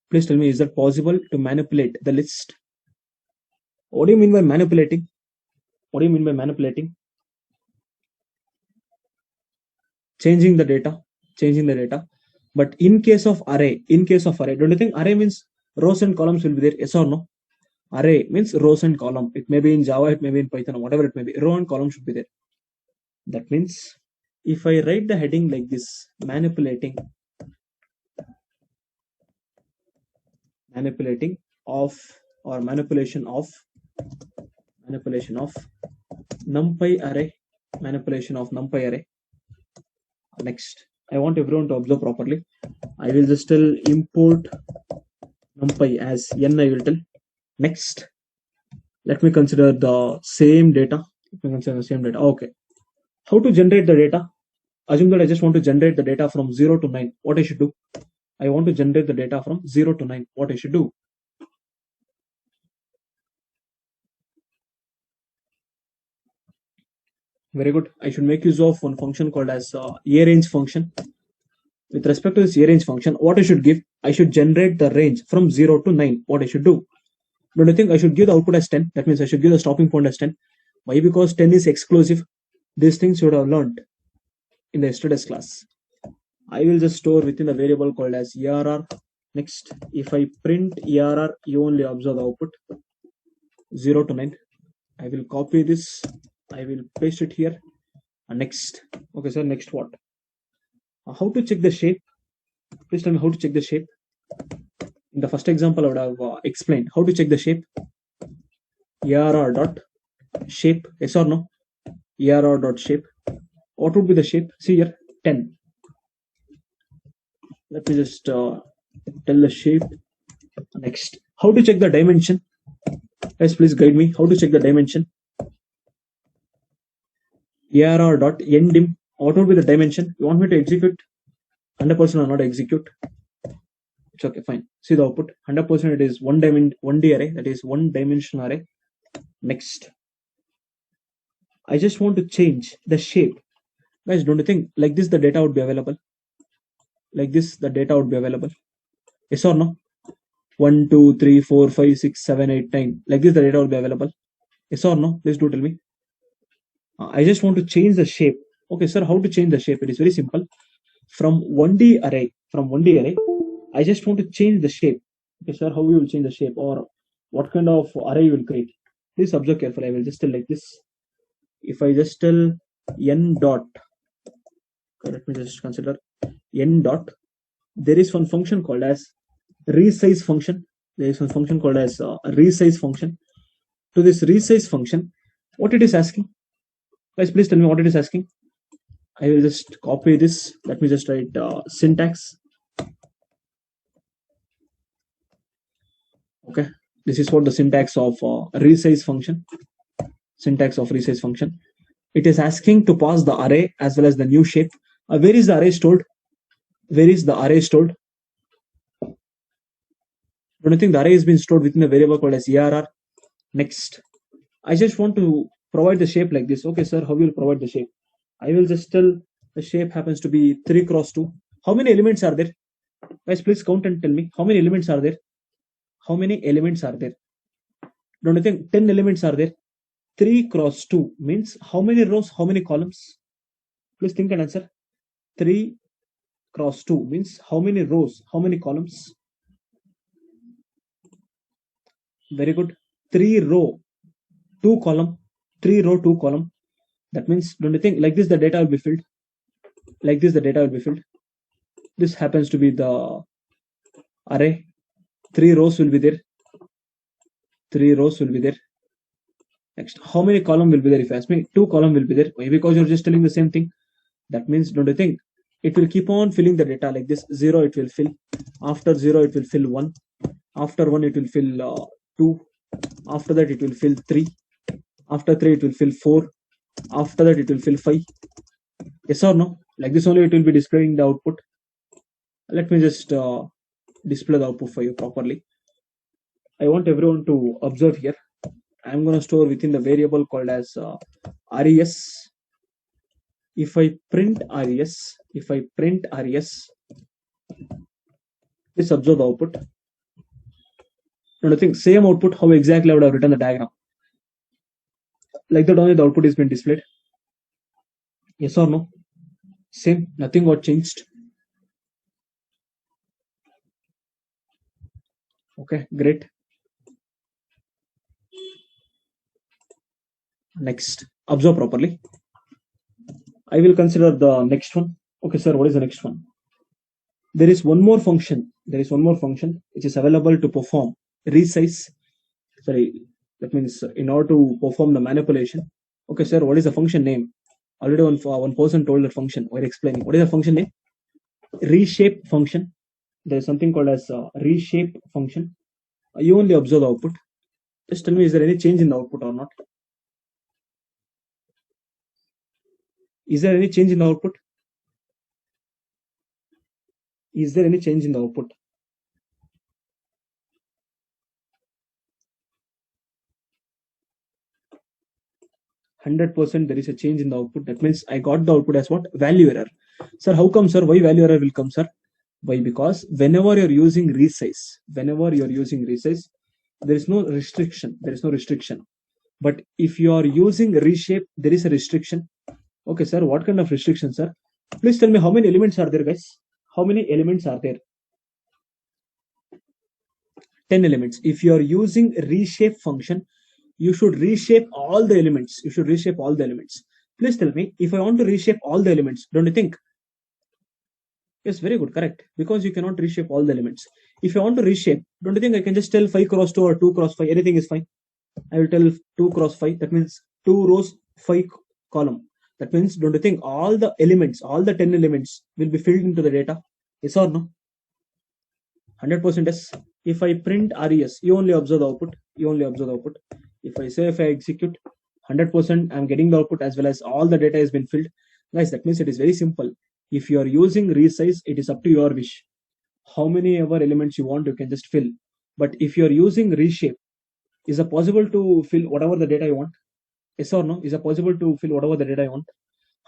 S1: Please tell me, is it possible to manipulate the list? What do you mean by manipulating? What do you mean by manipulating? Changing the data, changing the data. But in case of array, don't you think array means rows and columns will be there? Yes or no? Array means rows and column. It may be in Java, it may be in Python, whatever it may be. Row and column should be there. That means if I write the heading like this, manipulating of or manipulation of numpy array, Next, I want everyone to observe properly. I will just tell import numpy as n I will tell. Next, let me consider the same data. Okay. How to generate the data? Assume that I just want to generate the data from 0 to 9. What I should do? I want to generate the data from 0 to 9. What I should do? Very good. I should make use of one function called as arange function. With respect to this arange function, what I should give? I should generate the range from 0 to 9. What I should do? Don't you think I should give the output as 10? That means I should give the stopping point as 10. Why? Because 10 is exclusive. These things you would have learned in the yesterday's class. I will just store within the variable called as err. Next, if I print err, you only observe the output 0 to 9. I will copy this. I will paste it here. Next. Okay, sir. Next what? How to check the shape? Please tell me how to check the shape. In the first example, I would have explained how to check the shape. err dot shape. Yes or no? err dot shape. What would be the shape? See here, 10. Let me just tell the shape. Next, how to check the dimension? Guys, please guide me. How to check the dimension? err dot ndim. What would be the dimension? You want me to execute 100% or not execute? It's okay, fine. See the output. 100% it is 1D array. That is one dimension array. Next, I just want to change the shape. Guys, don't you think like this the data would be available? Like this the data would be available. Yes or no? 1, 2, 3, 4, 5, 6, 7, 8, 9. Like this the data would be available. Yes or no? Please do tell me. I just want to change the shape. Okay, sir, how to change the shape? It is very simple. From 1D array, I just want to change the shape. Okay, sir, how you will change the shape or what kind of array you will create? Please observe carefully. I will just tell like this. If I just tell n dot, okay, let me just consider n dot. There is one function called as resize function. There is one function called as resize function. To this resize function, what it is asking? Guys, please tell me what it is asking. I will just copy this. Let me just write syntax. Okay, this is what the syntax of resize function. It is asking to pass the array as well as the new shape. Where is the array stored? Don't you think the array has been stored within a variable called as err? Next, I just want to provide the shape like this. Okay, sir, how will you provide the shape? I will just tell the shape happens to be 3 cross 2. How many elements are there? Guys, please count and tell me how many elements are there? Don't you think 10 elements are there? 3 cross 2 means how many rows, how many columns? Please think and answer. 3 cross 2 means how many rows, how many columns? Very good. 3 row, 2 column. That means, don't you think like this the data will be filled? This happens to be the array. 3 rows will be there. Next, how many column will be there? If you ask me, 2 column will be there. Why? Because you're just telling the same thing. That means, don't you think it will keep on filling the data like this? 0 it will fill. After 0 it will fill 1. After 1 it will fill 2. After that it will fill 3. After 3 it will fill 4. After that it will fill 5. Yes or no? Like this only it will be displaying the output. Let me just display the output for you properly. I want everyone to observe here. I'm going to store within the variable called as res. If I print res, please observe the output. Now, I think same output, how exactly I would have written the diagram. Like that only the output is being displayed. Yes or no? Same, nothing got changed. Okay, great. Next, observe properly. I will consider the next one. Okay, sir, what is the next one? There is one more function. There is one more function which is available to perform resize. Sorry, that means in order to perform the manipulation. Okay, sir, what is the function name? Already one person told that function. While explaining, what is the function name? Reshape function. There is something called as reshape function. You only observe the output. Just tell me, is there any change in the output or not? Is there any change in the output? Is there any change in the output? 100% there is a change in the output. That means I got the output as what? Value error. Sir, how come, sir? Why value error will come, sir? Why? Because whenever you're using resize, there is no restriction. There is no restriction. But if you are using reshape, there is a restriction. Okay, sir. What kind of restriction, sir? Please tell me how many elements are there, guys? How many elements are there? 10 elements. If you are using reshape function, you should reshape all the elements. You should reshape all the elements. Please tell me, if I want to reshape all the elements, don't you think? Yes, very good, correct. Because you cannot reshape all the elements. If I want to reshape, don't you think I can just tell 5 cross 2 or 2 cross 5? Anything is fine. I will tell 2 cross 5. That means 2 rows, 5 column. That means, don't you think all the elements, all the 10 elements will be filled into the data? Yes or no? 100% yes. If I print res, you only observe the output. You only observe the output. If I execute, 100% I'm getting the output as well as all the data has been filled. Guys, that means it is very simple. If you are using resize, it is up to your wish. How many ever elements you want, you can just fill. But if you are using reshape, is it possible to fill whatever the data you want? Yes or no? Is it possible to fill whatever the data you want?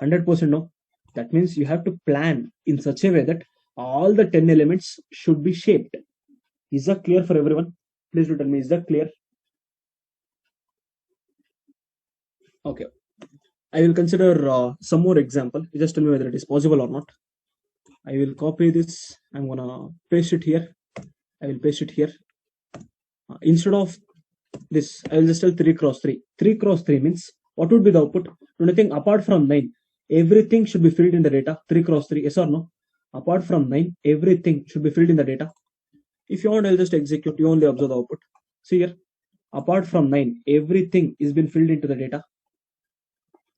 S1: 100% no. That means you have to plan in such a way that all the 10 elements should be shaped. Is that clear for everyone? Please do tell me, is that clear? Okay. I will consider some more example. You just tell me whether it is possible or not. I will copy this. I'm gonna paste it here. I will paste it here. Instead of this, I will just tell 3 cross 3. 3 cross 3 means what would be the output? Don't you think apart from 9, everything should be filled in the data? 3 cross 3, yes or no? Apart from 9, everything should be filled in the data. If you want, I'll just execute. You only observe the output. See here. Apart from 9, everything is been filled into the data.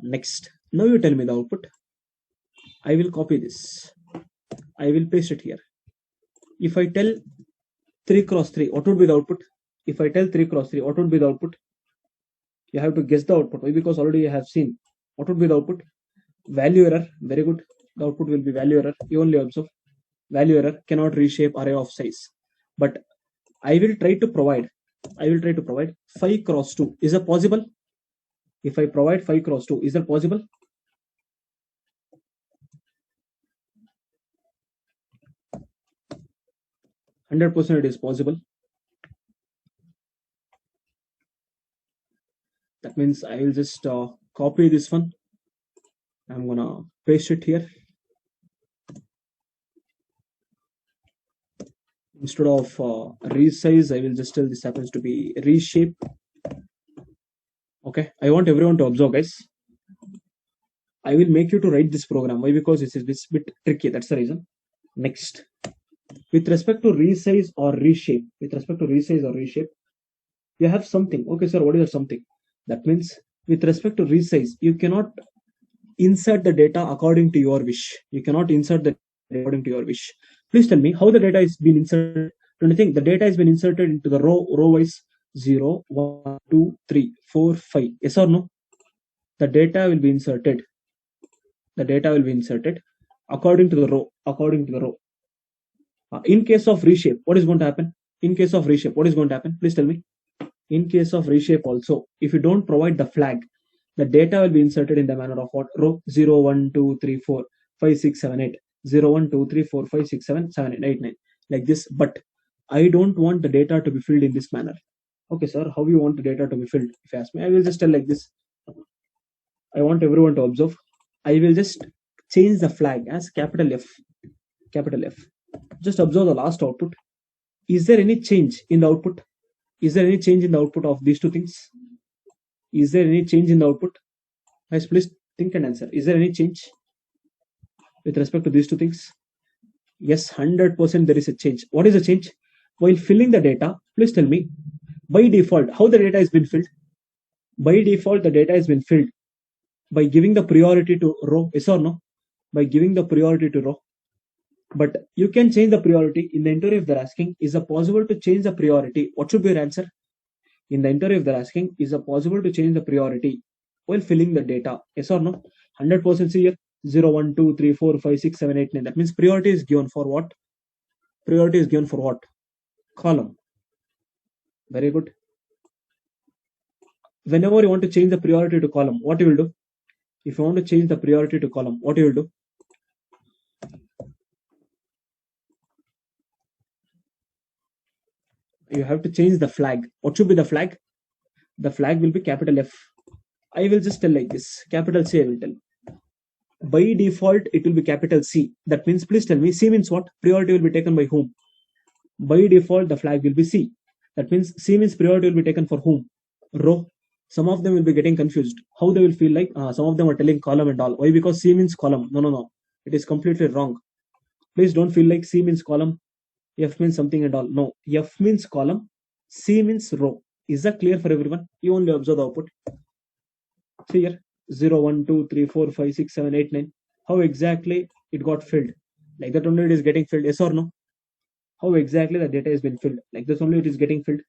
S1: Next. Now you tell me the output. I will copy this. I will paste it here. If I tell 3 cross 3, what would be the output? If I tell 3 cross 3, what would be the output? You have to guess the output. Why? Because already you have seen. What would be the output? Value error. Very good. The output will be value error. You only observe. Value error cannot reshape array of size. But I will try to provide 5 cross 2. Is it possible? If I provide 5 cross 2, is that possible? %, it is possible. That means I will just copy this one. I'm gonna paste it here. Instead of resize, I will just tell this happens to be reshape. Okay, I want everyone to observe, guys. I will make you to write this program. Why? Because it's a bit tricky. That's the reason. Next, with respect to resize or reshape, you have something. Okay, sir, what is that something? That means with respect to resize, you cannot insert the data according to your wish. You cannot insert the data according to your wish. Please tell me how the data is being inserted. Don't you think the data has been inserted into the row wise 0, 1, 2, 3, 4, 5? Yes or no? The data will be inserted. The data will be inserted according to the row. In case of reshape, what is going to happen? In case of reshape, what is going to happen? Please tell me. In case of reshape also, if you don't provide the flag, the data will be inserted in the manner of what? Row 0, 1, 2, 3, 4, 5, 6, 7, 8. 0, 1, 2, 3, 4, 5, 6, 7, 7, 8, 8, 9. Like this. But I don't want the data to be filled in this manner. Okay, sir, how you want the data to be filled? If you ask me, I will just tell like this. I want everyone to observe. I will just change the flag as capital F. Capital F. Just observe the last output. Is there any change in the output? Is there any change in the output of these two things? Is there any change in the output? Guys, please think and answer. Is there any change with respect to these two things? Yes, 100% there is a change. What is the change? While filling the data, please tell me, by default, how the data has been filled? By default, the data has been filled by giving the priority to row, yes or no? By giving the priority to row. But you can change the priority. In the interview, if they're asking, is it possible to change the priority? What should be your answer? In the interview, if they're asking, is it possible to change the priority while filling the data? Yes or no? 100% see here. 0, 1, 2, 3, 4, 5, 6, 7, 8, 9. That means priority is given for what? Priority is given for what? Column. Very good. Whenever you want to change the priority to column, what you will do? If you want to change the priority to column, what you will do? You have to change the flag. What should be the flag? The flag will be capital F. I will just tell like this. Capital C I will tell. By default, it will be capital C. That means, please tell me, C means what? Priority will be taken by whom? By default, the flag will be C. That means C means priority will be taken for whom? Row. Some of them will be getting confused. How they will feel like? Some of them are telling column and all. Why? Because C means column. No, no, no. It is completely wrong. Please don't feel like C means column, F means something and all. No. F means column, C means row. Is that clear for everyone? You only observe the output. See here. 0, 1, 2, 3, 4, 5, 6, 7, 8, 9. How exactly it got filled? Like that only it is getting filled. Yes or no? How exactly the data has been filled? Like this only it is getting filled.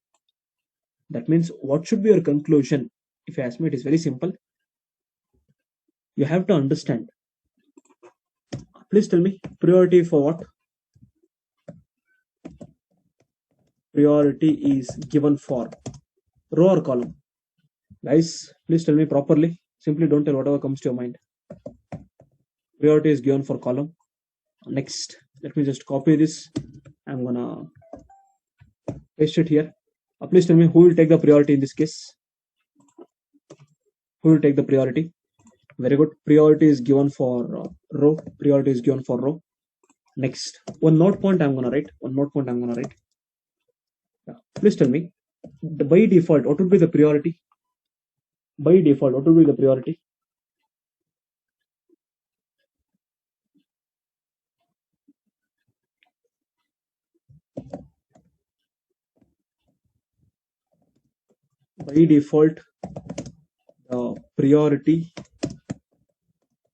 S1: That means what should be your conclusion? If you ask me, it is very simple. You have to understand. Please tell me, priority for what? Priority is given for row or column? Guys, please tell me properly. Simply don't tell whatever comes to your mind. Priority is given for column. Next, let me just copy this. I'm gonna paste it here. Please tell me who will take the priority in this case. Who will take the priority? Very good. Priority is given for row. Priority is given for row. Next, one note point I'm gonna write. Yeah. Please tell me, by default, what would be the priority? By default, what would be the priority? By default, the priority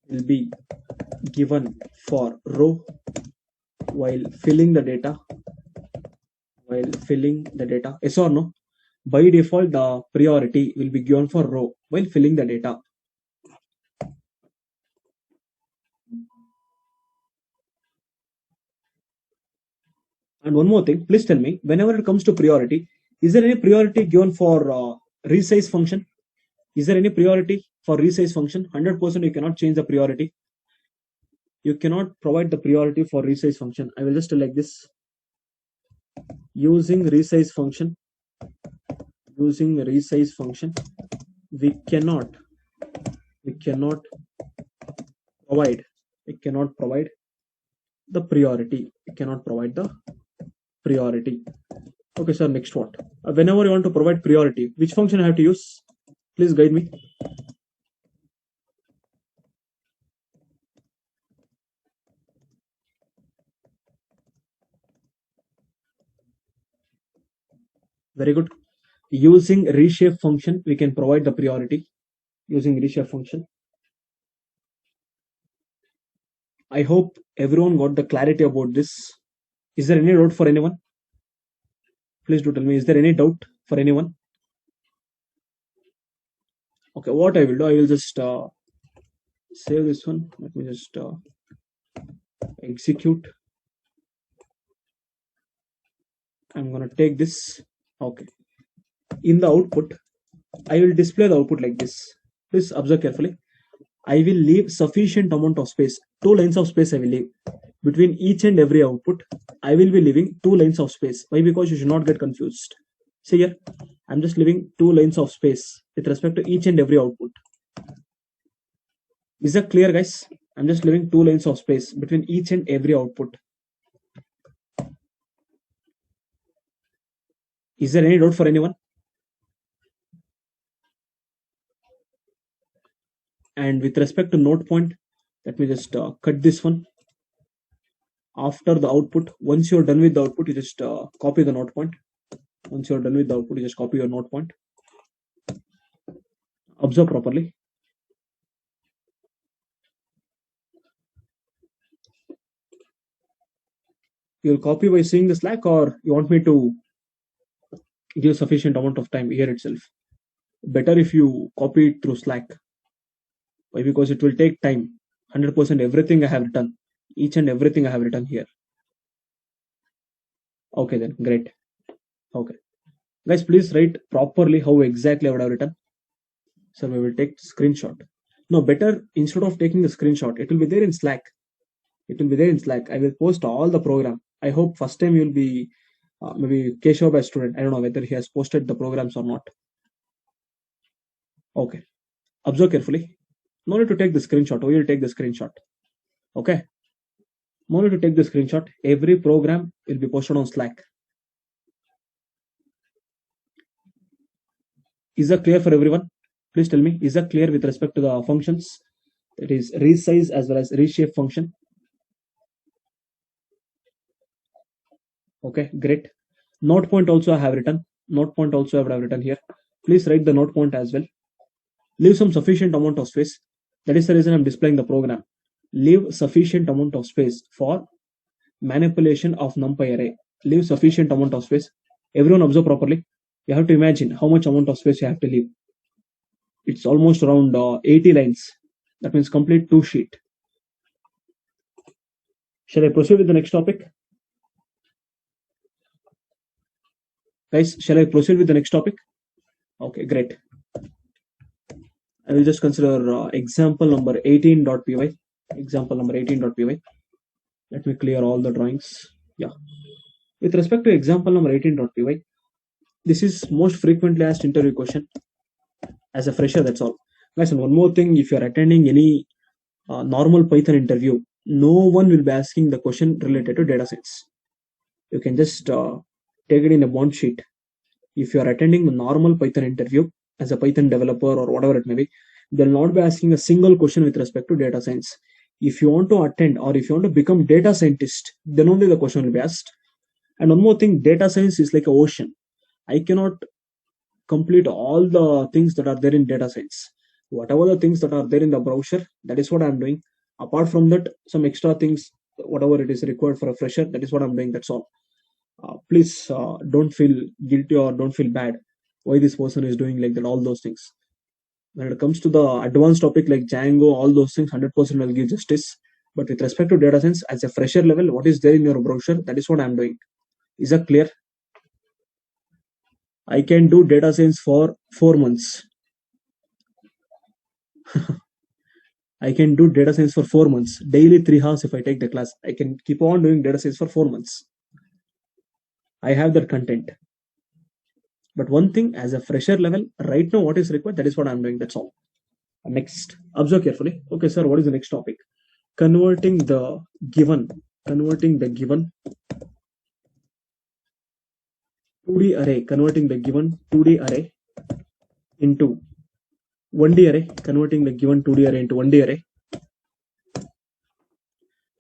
S1: will be given for row while filling the data. Yes or no? By default, the priority will be given for row while filling the data. And one more thing, please tell me, whenever it comes to priority, is there any priority given for resize function? Is there any priority for resize function? 100% you cannot change the priority. You cannot provide the priority for resize function. I will just tell like this. Using resize function, we cannot provide the priority. Okay, sir. Next what? Whenever you want to provide priority, which function I have to use? Please guide me. Very good. Using reshape function, we can provide the priority. Using reshape function. I hope everyone got the clarity about this. Is there any doubt for anyone? Please do tell me, is there any doubt for anyone? Okay, what I will do, I will just save this one. Let me just execute. I'm gonna take this. Okay. In the output, I will display the output like this. Please observe carefully. I will leave sufficient amount of space. 2 lines of space I will leave. Between each and every output, I will be leaving 2 lines of space. Why? Because you should not get confused. See here, I'm just leaving 2 lines of space with respect to each and every output. Is that clear, guys? I'm just leaving two lines of space between each and every output. Is there any doubt for anyone? And with respect to note point, let me just cut this one. After the output, once you're done with the output, you just copy the note point. Once you're done with the output, you just copy your note point. Observe properly. You'll copy by seeing the Slack, or you want me to give sufficient amount of time here itself? Better if you copy it through Slack. Why? Because it will take time. 100% everything I have written. Each and everything I have written here. Okay then, great. Okay. Guys, please write properly how exactly I would have written. So we will take screenshot. No, better instead of taking the screenshot, it will be there in Slack. It will be there in Slack. I will post all the program. I hope first time you'll be maybe Keshav by student. I don't know whether he has posted the programs or not. Okay. Observe carefully. No need to take the screenshot. We will take the screenshot. Okay. No need to take the screenshot. Every program will be posted on Slack. Is that clear for everyone? Please tell me, is that clear with respect to the functions? That is resize as well as reshape function. Okay, great. Note point also I have written. Note point also I have written here. Please write the note point as well. Leave some sufficient amount of space. That is the reason I'm displaying the program. Leave sufficient amount of space for manipulation of NumPy array. Leave sufficient amount of space. Everyone observe properly. You have to imagine how much amount of space you have to leave. It's almost around 80 lines. That means complete 2 sheet. Shall I proceed with the next topic? Guys, shall I proceed with the next topic? Okay, great. I will just consider example number 18.py. Example number 18.py. Let me clear all the drawings. Yeah. With respect to example number 18.py, this is most frequently asked interview question as a fresher, that's all. Guys, and one more thing, if you're attending any normal Python interview, no one will be asking the question related to data science. You can just take it in a bond sheet. If you are attending a normal Python interview as a Python developer or whatever it may be, they'll not be asking a single question with respect to data science. If you want to attend or if you want to become data scientist, then only the question will be asked. And one more thing, data science is like an ocean. I cannot complete all the things that are there in data science. Whatever the things that are there in the browser, that is what I'm doing. Apart from that, some extra things, whatever it is required for a fresher, that is what I'm doing. That's all. Please don't feel guilty or don't feel bad why this person is doing like that, all those things. When it comes to the advanced topic like Django, all those things, 100% will give justice. But with respect to data science, as a fresher level, what is there in your browser, that is what I'm doing. Is that clear? I can do data science for 4 months. I can do data science for 4 months. Daily 3 hours if I take the class. I can keep on doing data science for 4 months. I have that content. But one thing, as a fresher level, right now what is required, that is what I'm doing. That's all. Next, observe carefully. Okay, sir, what is the next topic? Converting the given 2D array, converting the given 2D array into 1D array, converting the given 2D array into 1D array.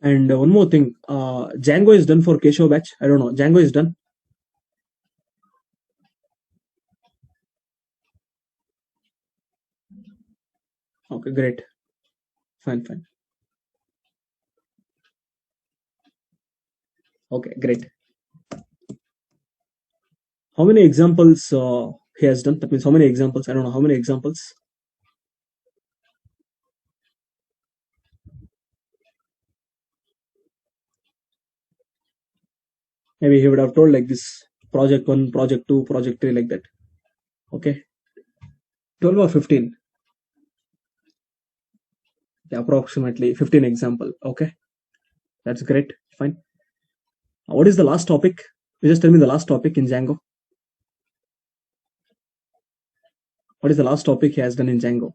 S1: And one more thing, Django is done for Keshav batch. I don't know. Django is done. Okay, great. Fine. Okay, great. How many examples he has done? That means how many examples? I don't know. How many examples? Maybe he would have told like this: project 1, project 2, project 3, like that. Okay. 12 or 15? Yeah, approximately 15 example. Okay. That's great. Fine. What is the last topic? You just tell me the last topic in Django. What is the last topic he has done in Django?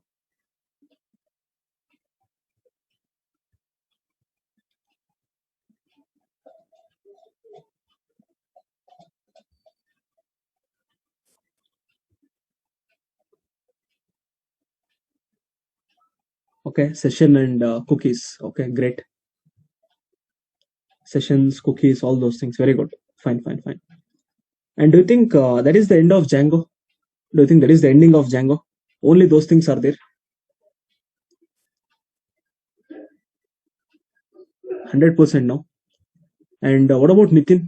S1: Okay, session and cookies. Okay, great. Sessions, cookies, all those things. Very good. Fine, fine, fine. And do you think that is the end of Django? Do you think that is the ending of Django? Only those things are there. 100% no. And what about Nitin?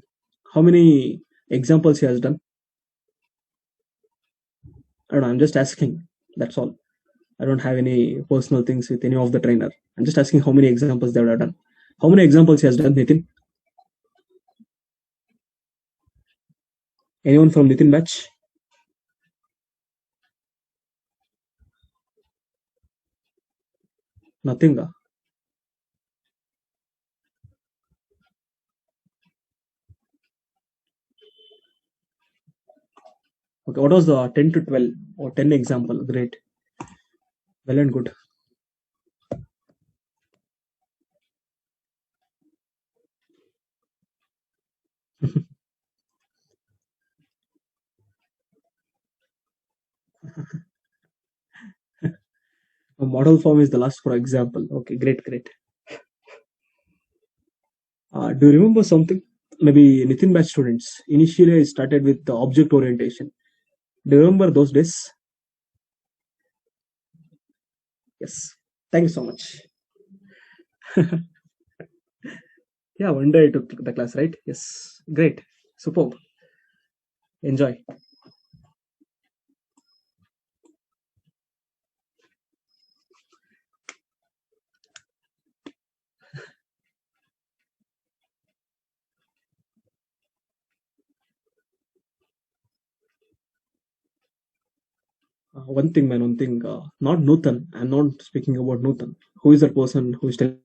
S1: How many examples he has done? I don't know. I'm just asking. That's all. I don't have any personal things with any of the trainer. I'm just asking how many examples they would have done. How many examples he has done, Nitin? Anyone from Nitin batch? Nothing. Okay. What was the 10 to 12 or 10 example? Great. Well and good. A model form is the last for example. Okay. Great. Great. Do you remember something? Maybe Nitin batch students. Initially, I started with the object orientation. Do you remember those days? Yes. Thank you so much. Yeah, one day I took the class, right? Yes. Great. Superb. Enjoy. One thing, man, one thing. Not Nutan. I'm not speaking about Nutan. Who is that person who is telling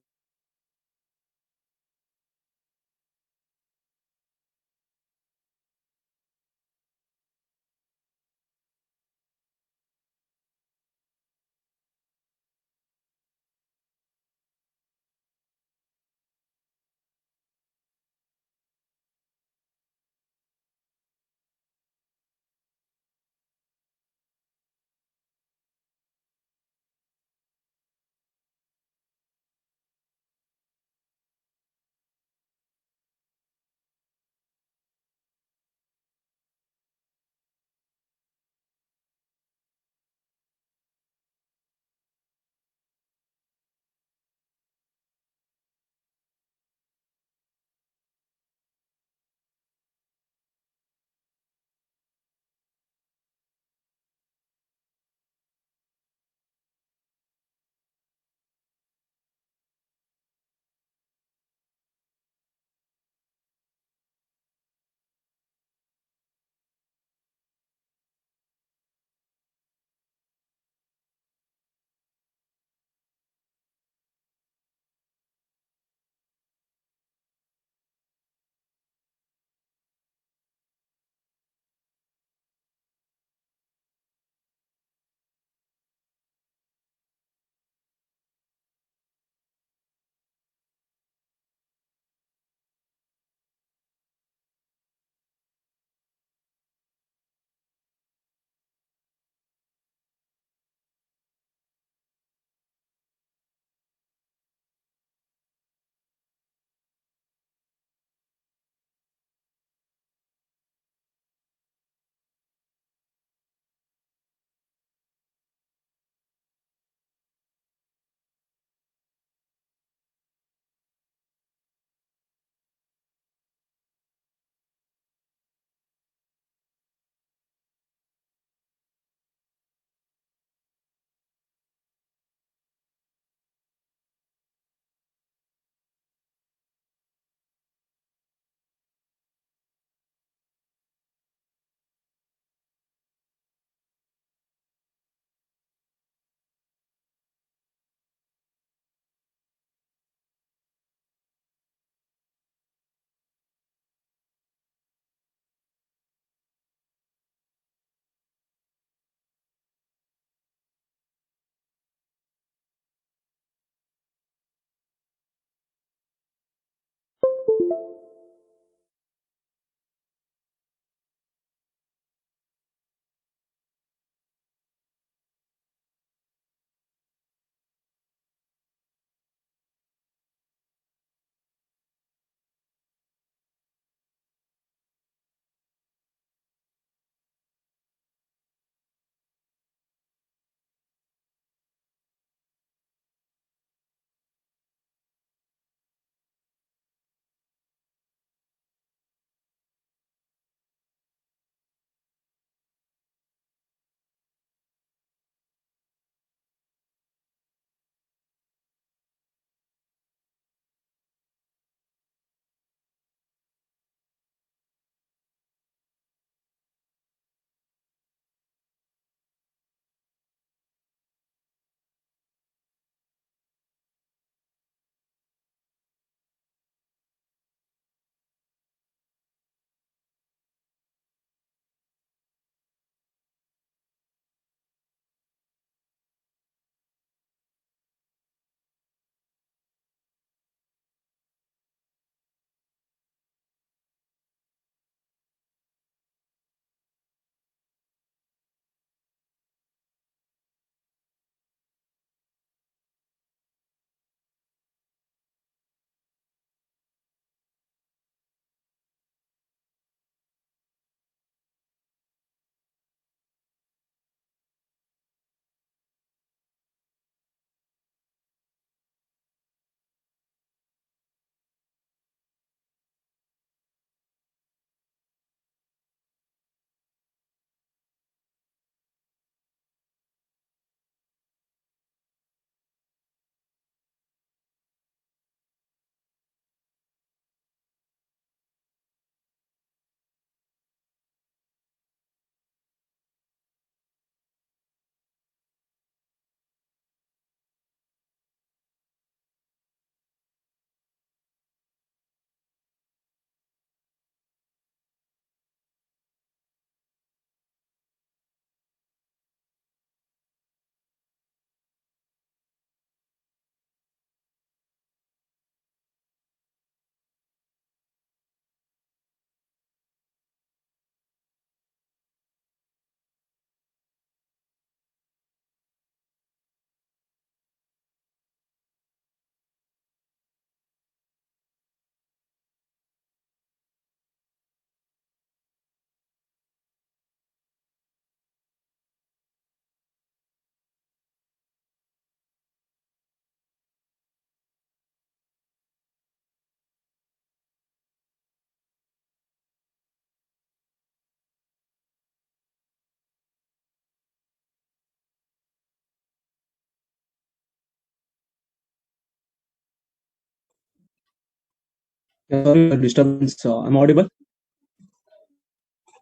S1: Sorry for disturbance. I'm audible.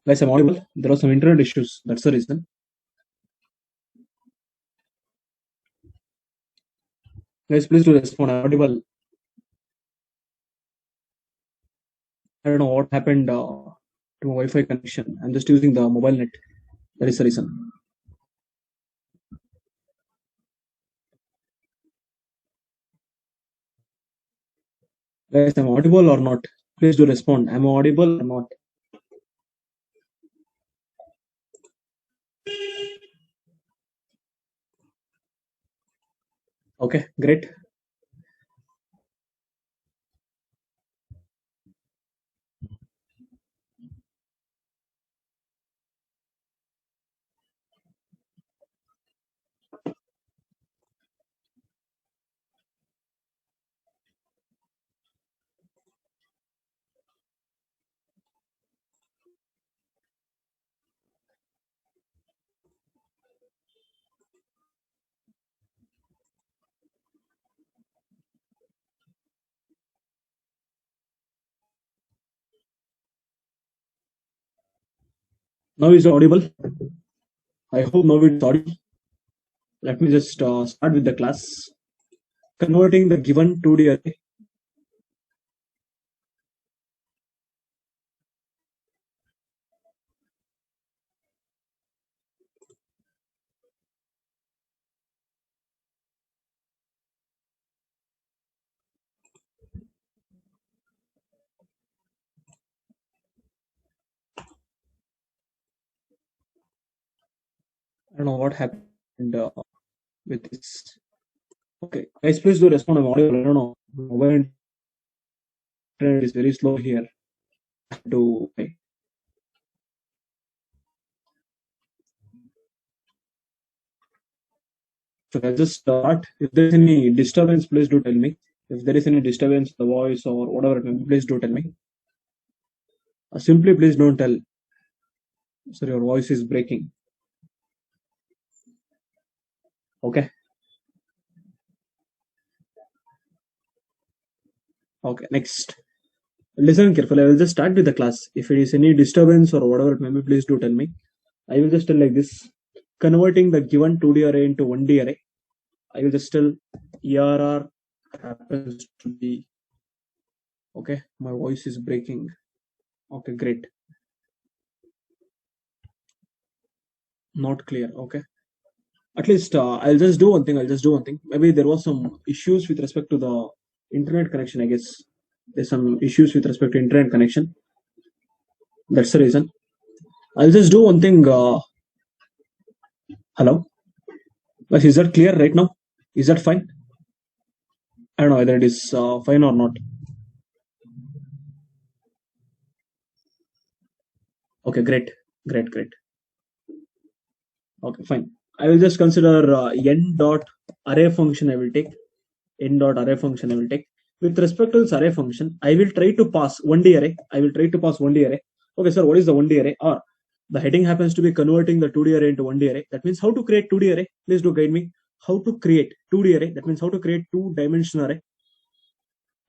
S1: Guys, I'm audible. There are some internet issues. That's the reason. Guys, please do respond. I'm audible. I don't know what happened to my Wi-Fi connection. I'm just using the mobile net. That is the reason. Guys, I'm audible or not? Please do respond. I'm audible or not? Okay, great. Now is audible. I hope now it's audible. Let me just start with the class. Converting the given 2D array. I don't know what happened with this. Okay, guys, please do respond. I'm audible. I don't know. Mobile internet is very slow here. To So I'll just start. If there's any disturbance, please do tell me. If there is any disturbance, the voice or whatever, please do tell me. Simply, please don't tell. Sir, your voice is breaking. Okay. Okay. Next. Listen carefully. I will just start with the class. If it is any disturbance or whatever, maybe please do tell me. I will just tell like this. Converting the given 2D array into 1D array. I will just tell ERR happens to be. Okay. My voice is breaking. Okay. Great. Not clear. Okay. At least I'll just do one thing. I'll just do one thing. Maybe there was some issues with respect to the internet connection. I guess there's some issues with respect to internet connection. That's the reason. I'll just do one thing. Hello, but is that clear right now? Is that fine? I don't know whether it is fine or not. Okay, great, great, great. Okay, fine. I will just consider n dot array function. I will take n dot array function. I will take with respect to this array function. I will try to pass 1D array. I will try to pass 1D array. Okay, sir. What is the 1D array? Or the heading happens to be converting the 2D array into 1D array. That means how to create 2D array. Please do guide me. How to create 2D array. That means how to create two-dimensional array.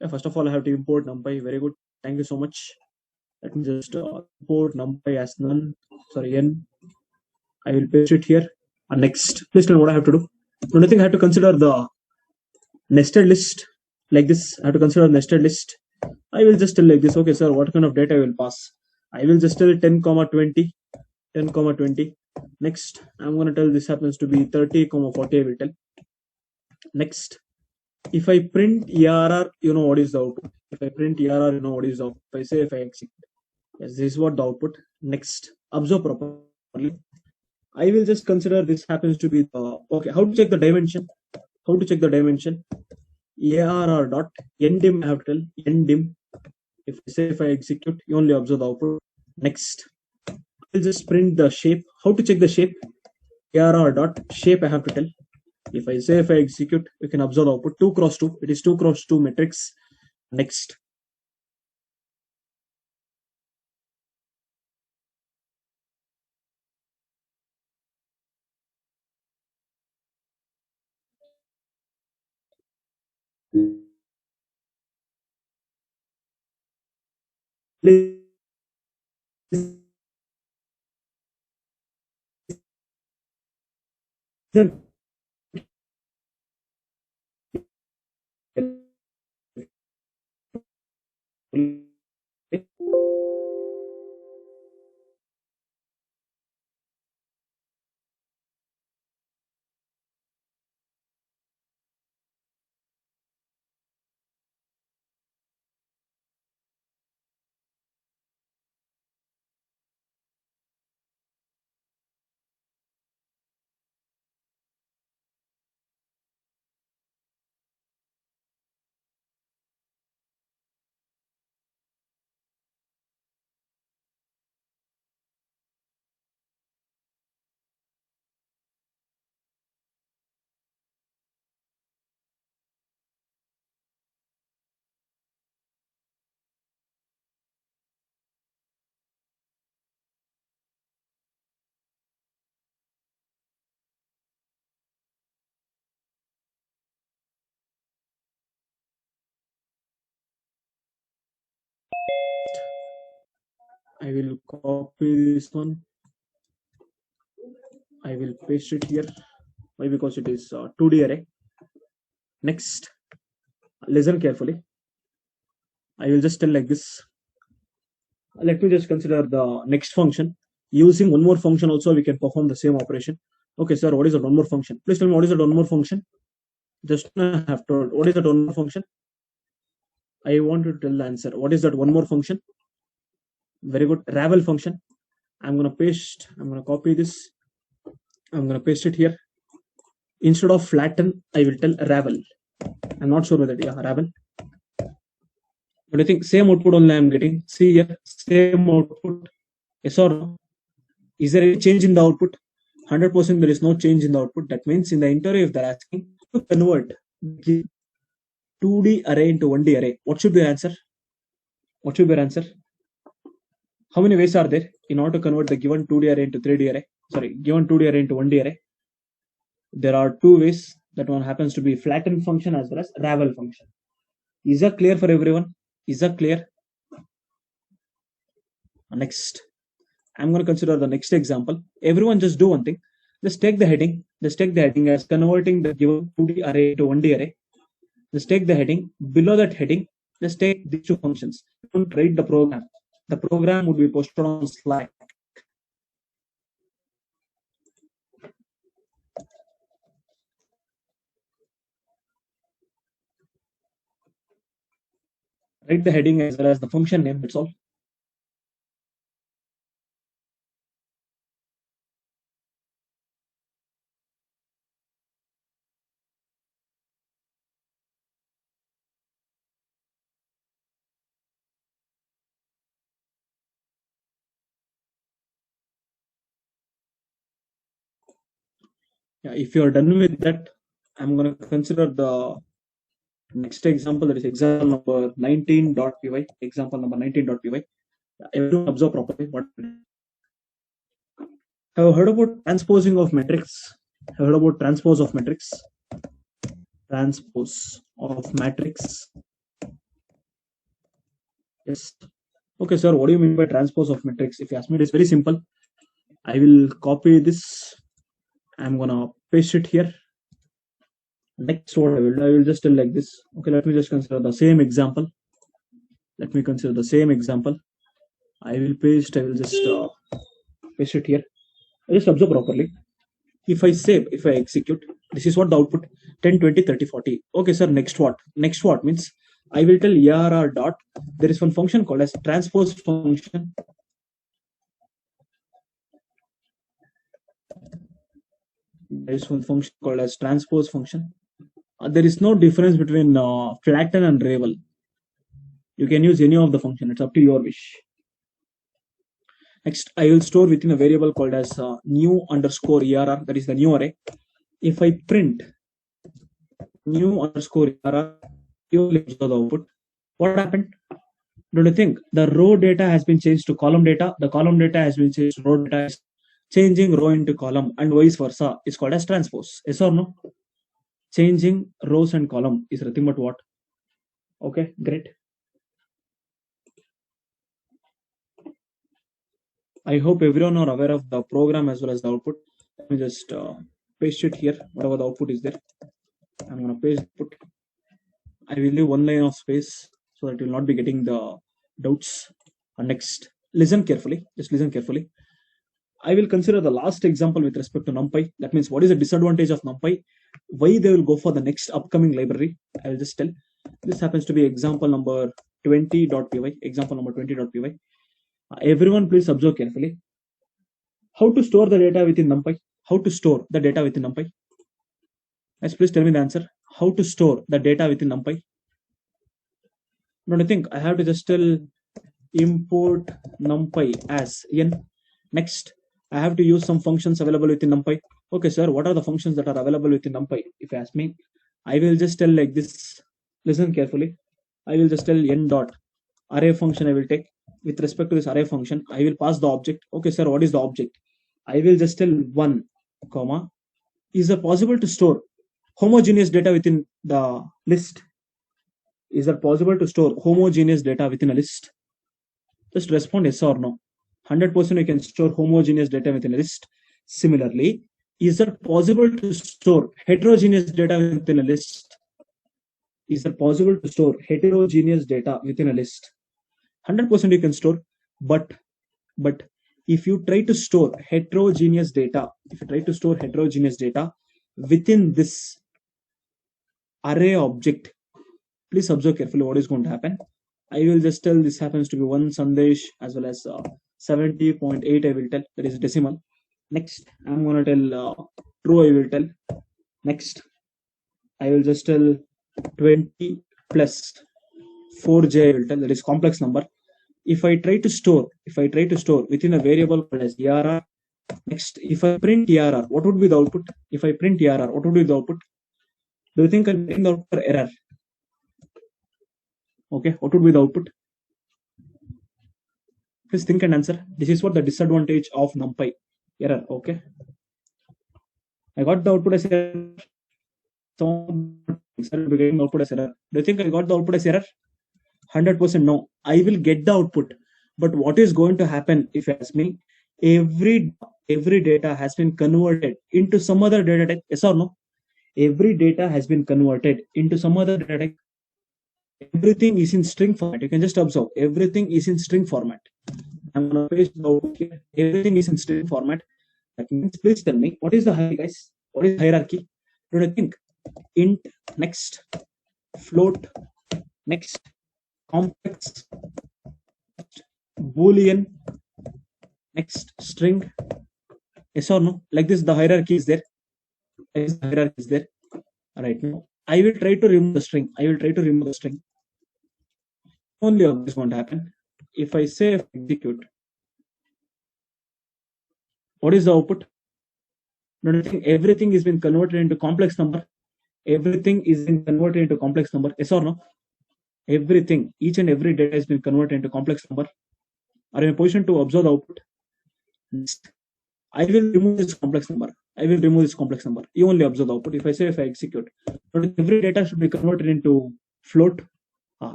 S1: Yeah, first of all, I have to import NumPy. Very good. Thank you so much. Let me just import NumPy as none. Sorry, n. I will paste it here. Next, please tell me what I have to do. Only thing I have to consider the nested list like this. I have to consider nested list. I will just tell like this. Okay, sir, what kind of data I will pass? I will just tell 10 comma 20, 10 comma 20. Next, I'm going to tell this happens to be 30 comma 40. I will tell. Next, if I print ERR, you know what is the output. If I print ERR, you know what is the output. If I say if I execute, yes, this is what the output. Next, observe properly. I will just consider this happens to be the okay. How to check the dimension? How to check the dimension? ARR dot ndim. I have to tell ndim. If I say if I execute, you only observe the output. Next, I'll just print the shape. How to check the shape? ARR dot shape. I have to tell. If I say if I execute, you can observe the output 2 cross 2. It is 2 cross 2 matrix. Next, Listen carefully. I will copy this one. I will paste it here. Why? Because it is 2D array. Next, listen carefully. I will just tell like this. Let me just consider the next function. Using one more function also, we can perform the same operation. Okay, sir, what is that one more function? Please tell me what is that one more function? Just have told. What is that one more function? I want to tell the answer. What is that one more function? Very good. Ravel function. I'm gonna paste. I'm gonna copy this. I'm gonna paste it here. Instead of flatten, I will tell ravel. I'm not sure whether ravel. But I think same output only I'm getting. See here, same output. Yes or no? Is there any change in the output? 100% there is no change in the output. That means in the interview, if they're asking to convert 2D array into 1D array, what should be the answer? What should be your answer? How many ways are there in order to convert the given 2D array into 3D array? Sorry, given 2D array into 1D array. There are two ways. That one happens to be flatten function as well as ravel function. Is that clear for everyone? Is that clear? Next, I'm going to consider the next example. Everyone just do one thing. Just take the heading. Just take the heading as converting the given 2D array to 1D array. Just take the heading. Below that heading, just take these two functions. Don't write the program. The program would be posted on Slack. Write the heading as well as the function name. That's all. Yeah, if you're done with that, I'm going to consider the next example. That is example number 19.py. Example number 19.py. Everyone observe properly. What have you heard about transposing of matrix? Have you heard about transpose of matrix? Transpose of matrix. Yes. Okay, sir. What do you mean by transpose of matrix? If you ask me, it is very simple. I will copy this. I'm gonna paste it here. Next, what I will just tell like this. Okay, let me just consider the same example. Let me consider the same example. I will paste. I will just paste it here. Just observe properly. If I save, if I execute, this is what the output 10, 20, 30, 40. Okay, sir. Next what? Next what means I will tell arr dot. There is one function called as transpose function. There is one function called as transpose function. There is no difference between flatten and ravel. You can use any of the function. It's up to your wish. Next, I will store within a variable called as new underscore err. That is the new array. If I print new underscore err, you will observe the output. What happened? Don't you think the row data has been changed to column data? The column data has been changed to row data. Changing row into column and vice versa is called as transpose. Yes or no? Changing rows and column is nothing but what? Okay, great. I hope everyone are aware of the program as well as the output. Let me just paste it here, whatever the output is there. I'm going to paste output. I will leave one line of space so that you will not be getting the doubts. Next, listen carefully. Just listen carefully. I will consider the last example with respect to NumPy. That means what is the disadvantage of NumPy? Why they will go for the next upcoming library? I will just tell. This happens to be example number 20.py. Example number 20.py. Everyone, please observe carefully. How to store the data within NumPy? How to store the data within NumPy? Guys, please tell me the answer. How to store the data within NumPy? Don't you think I have to just tell import NumPy as n? Next, I have to use some functions available within NumPy. Okay, sir, what are the functions that are available within NumPy? If you ask me, I will just tell like this. Listen carefully. I will just tell n dot array function I will take. With respect to this array function, I will pass the object. Okay, sir, what is the object? I will just tell 1, comma. Is it possible to store homogeneous data within the list? Is it possible to store homogeneous data within a list? Just respond yes or no. 100% you can store homogeneous data within a list. Similarly, is it possible to store heterogeneous data within a list? Is it possible to store heterogeneous data within a list? 100% you can store, but if you try to store heterogeneous data, within this array object, please observe carefully what is going to happen. I will just tell this happens to be 1 Sandesh as well as 70.8 I will tell, that is decimal. Next, I'm going to tell true I will tell. Next, I will just tell 20 plus 4j I will tell, that is complex number. If I try to store within a variable called as err, next, if I print err, what would be the output? If I print err, what would be the output? Do you think I'm getting the output error? Okay, what would be the output? Please think and answer. This is what the disadvantage of NumPy. Error. Okay, I got the output as error. Getting output as error. Do you think I got the output as error? 100% no. I will get the output, but what is going to happen if you ask me? Every data has been converted into some other data type. Yes or no? Every data has been converted into some other data type. Everything is in string format. You can just observe. Everything is in string format. I'm going to paste out here. Everything is in string format. That means, please tell me, what is the hierarchy, guys? What is hierarchy? Don't you think? Int, next, float, next, complex, boolean, next, string. Yes or no? Like this, the hierarchy is there. Right now, I will try to remove the string. Only of this won't happen. If I say execute, what is the output? Don't you think everything is been converted into complex number? Everything is been converted into complex number. Yes or no? Everything, each and every data has been converted into complex number. Are you in a position to observe the output? Next, I will remove this complex number. You only observe the output. If I execute, every data should be converted into float.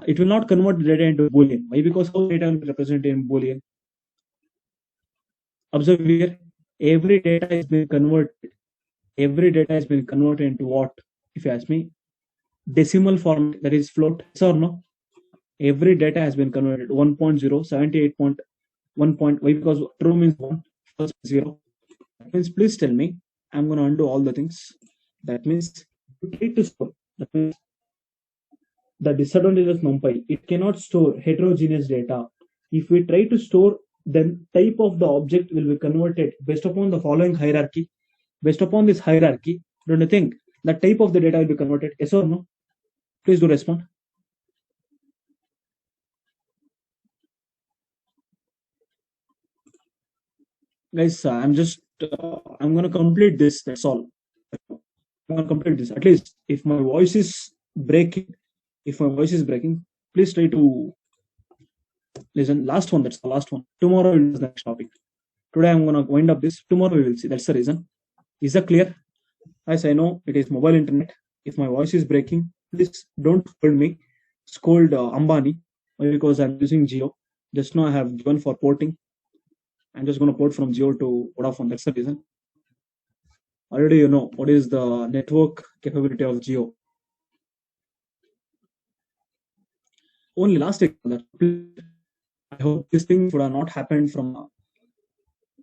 S1: It will not convert the data into boolean. Why? Because how data will be represented in boolean? Observe here. Every data has been converted into what? If you ask me, decimal form, that is float. Yes or no? Every data has been converted 1.0, 78.1. Why? Because true means 1, false means 0. That means, please tell me, I'm going to undo all the things. That means, try to store. That means, the disadvantage of NumPy, it cannot store heterogeneous data. If we try to store, then type of the object will be converted based upon the following hierarchy. Based upon this hierarchy, don't you think the type of the data will be converted? Yes or no? Please do respond. Guys, I'm going to complete this. That's all. I'm going to complete this. At least if my voice is breaking, please try to listen. Last one. That's the last one. Tomorrow we'll do the next topic. Today I'm going to wind up this. Tomorrow we will see. That's the reason. Is that clear? As I know, it is mobile internet. If my voice is breaking, please don't scold me. Scold Ambani, because I'm using Jio. Just now I have given for porting. I'm just going to port from Jio to Vodafone. That's the reason. Already you know what is the network capability of Jio. Only last example. I hope this thing would have not happened from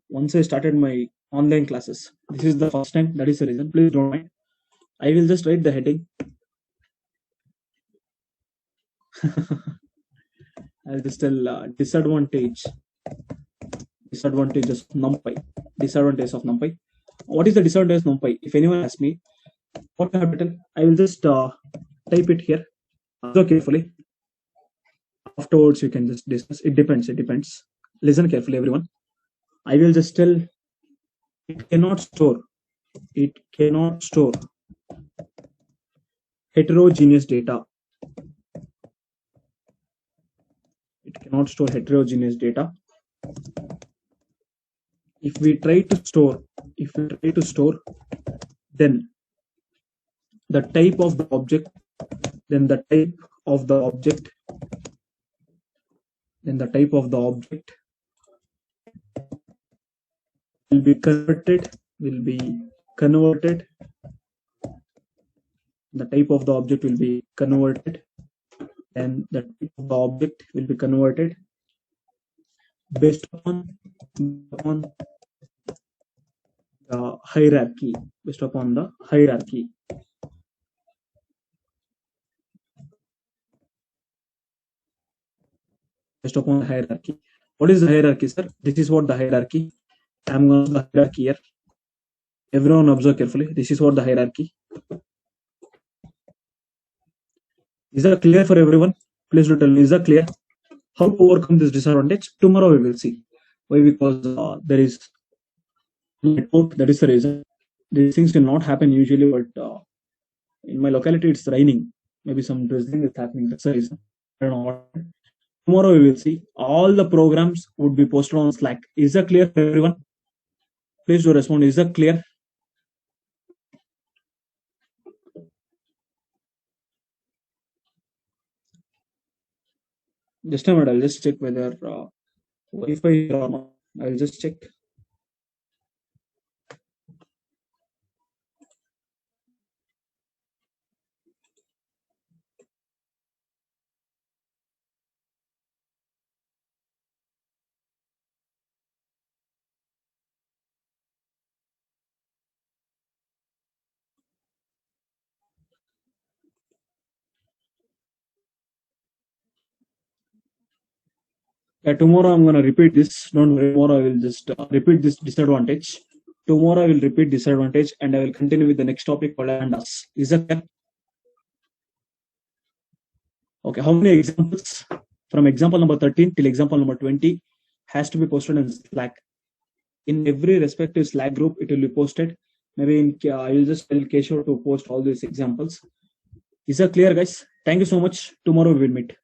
S1: once I started my online classes. This is the first time. That is the reason. Please don't mind. I will just write the heading. I'll just tell disadvantages of NumPy. Disadvantage of NumPy. What is the disadvantage of NumPy? If anyone asks me, what capital? I will just type it here. Observe carefully. Afterwards, you can just discuss. It depends. It depends. Listen carefully, everyone. I will just tell it cannot store. It cannot store heterogeneous data. It cannot store heterogeneous data. If we try to store, then the type of the object, then the type of the object will be converted. The type of the object will be converted, and the type of the object will be converted based upon the hierarchy. Based upon the hierarchy. Based upon the hierarchy. What is the hierarchy, sir? This is what the hierarchy. I'm going to the hierarchy here. Everyone observe carefully. This is what the hierarchy. Is that clear for everyone? Please do tell me. Is that clear? How to overcome this disadvantage? Tomorrow we will see. Why? Because there is network. That is the reason. These things will not happen usually, but in my locality it's raining. Maybe some drizzling is happening. That's the reason. I don't know what. Tomorrow we will see. All the programs would be posted on Slack. Is that clear for everyone? Please do respond. Is that clear? Just a minute. I'll just check whether Wi-Fi or not. I'll just check. Yeah, tomorrow I'm gonna repeat this. Don't worry. Tomorrow I will just repeat this disadvantage. Tomorrow I will repeat disadvantage, and I will continue with the next topic called pandas. Is that clear? Okay. How many examples from example number 13 till example number 20 has to be posted in Slack? In every respective Slack group, it will be posted. Maybe I will just tell Keshav to post all these examples. Is that clear, guys? Thank you so much. Tomorrow we will meet.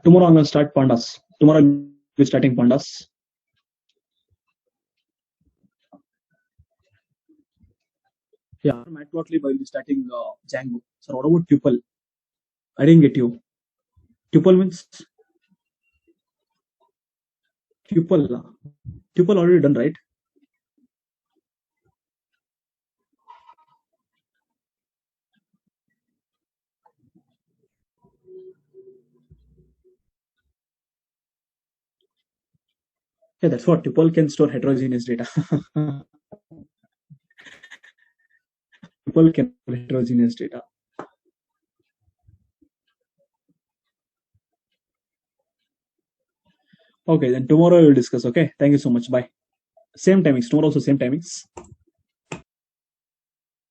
S1: Tomorrow I'm gonna start pandas. Tomorrow I'll be starting pandas. Yeah, Matplotlib I will be starting Django. So what about tuple? I didn't get you. Tuple means tuple. Tuple already done, right? Yeah, that's what tuple can store heterogeneous data. Tuple can store heterogeneous data. Okay, then tomorrow we will discuss. Okay, thank you so much. Bye. Same timings. Tomorrow also same timings.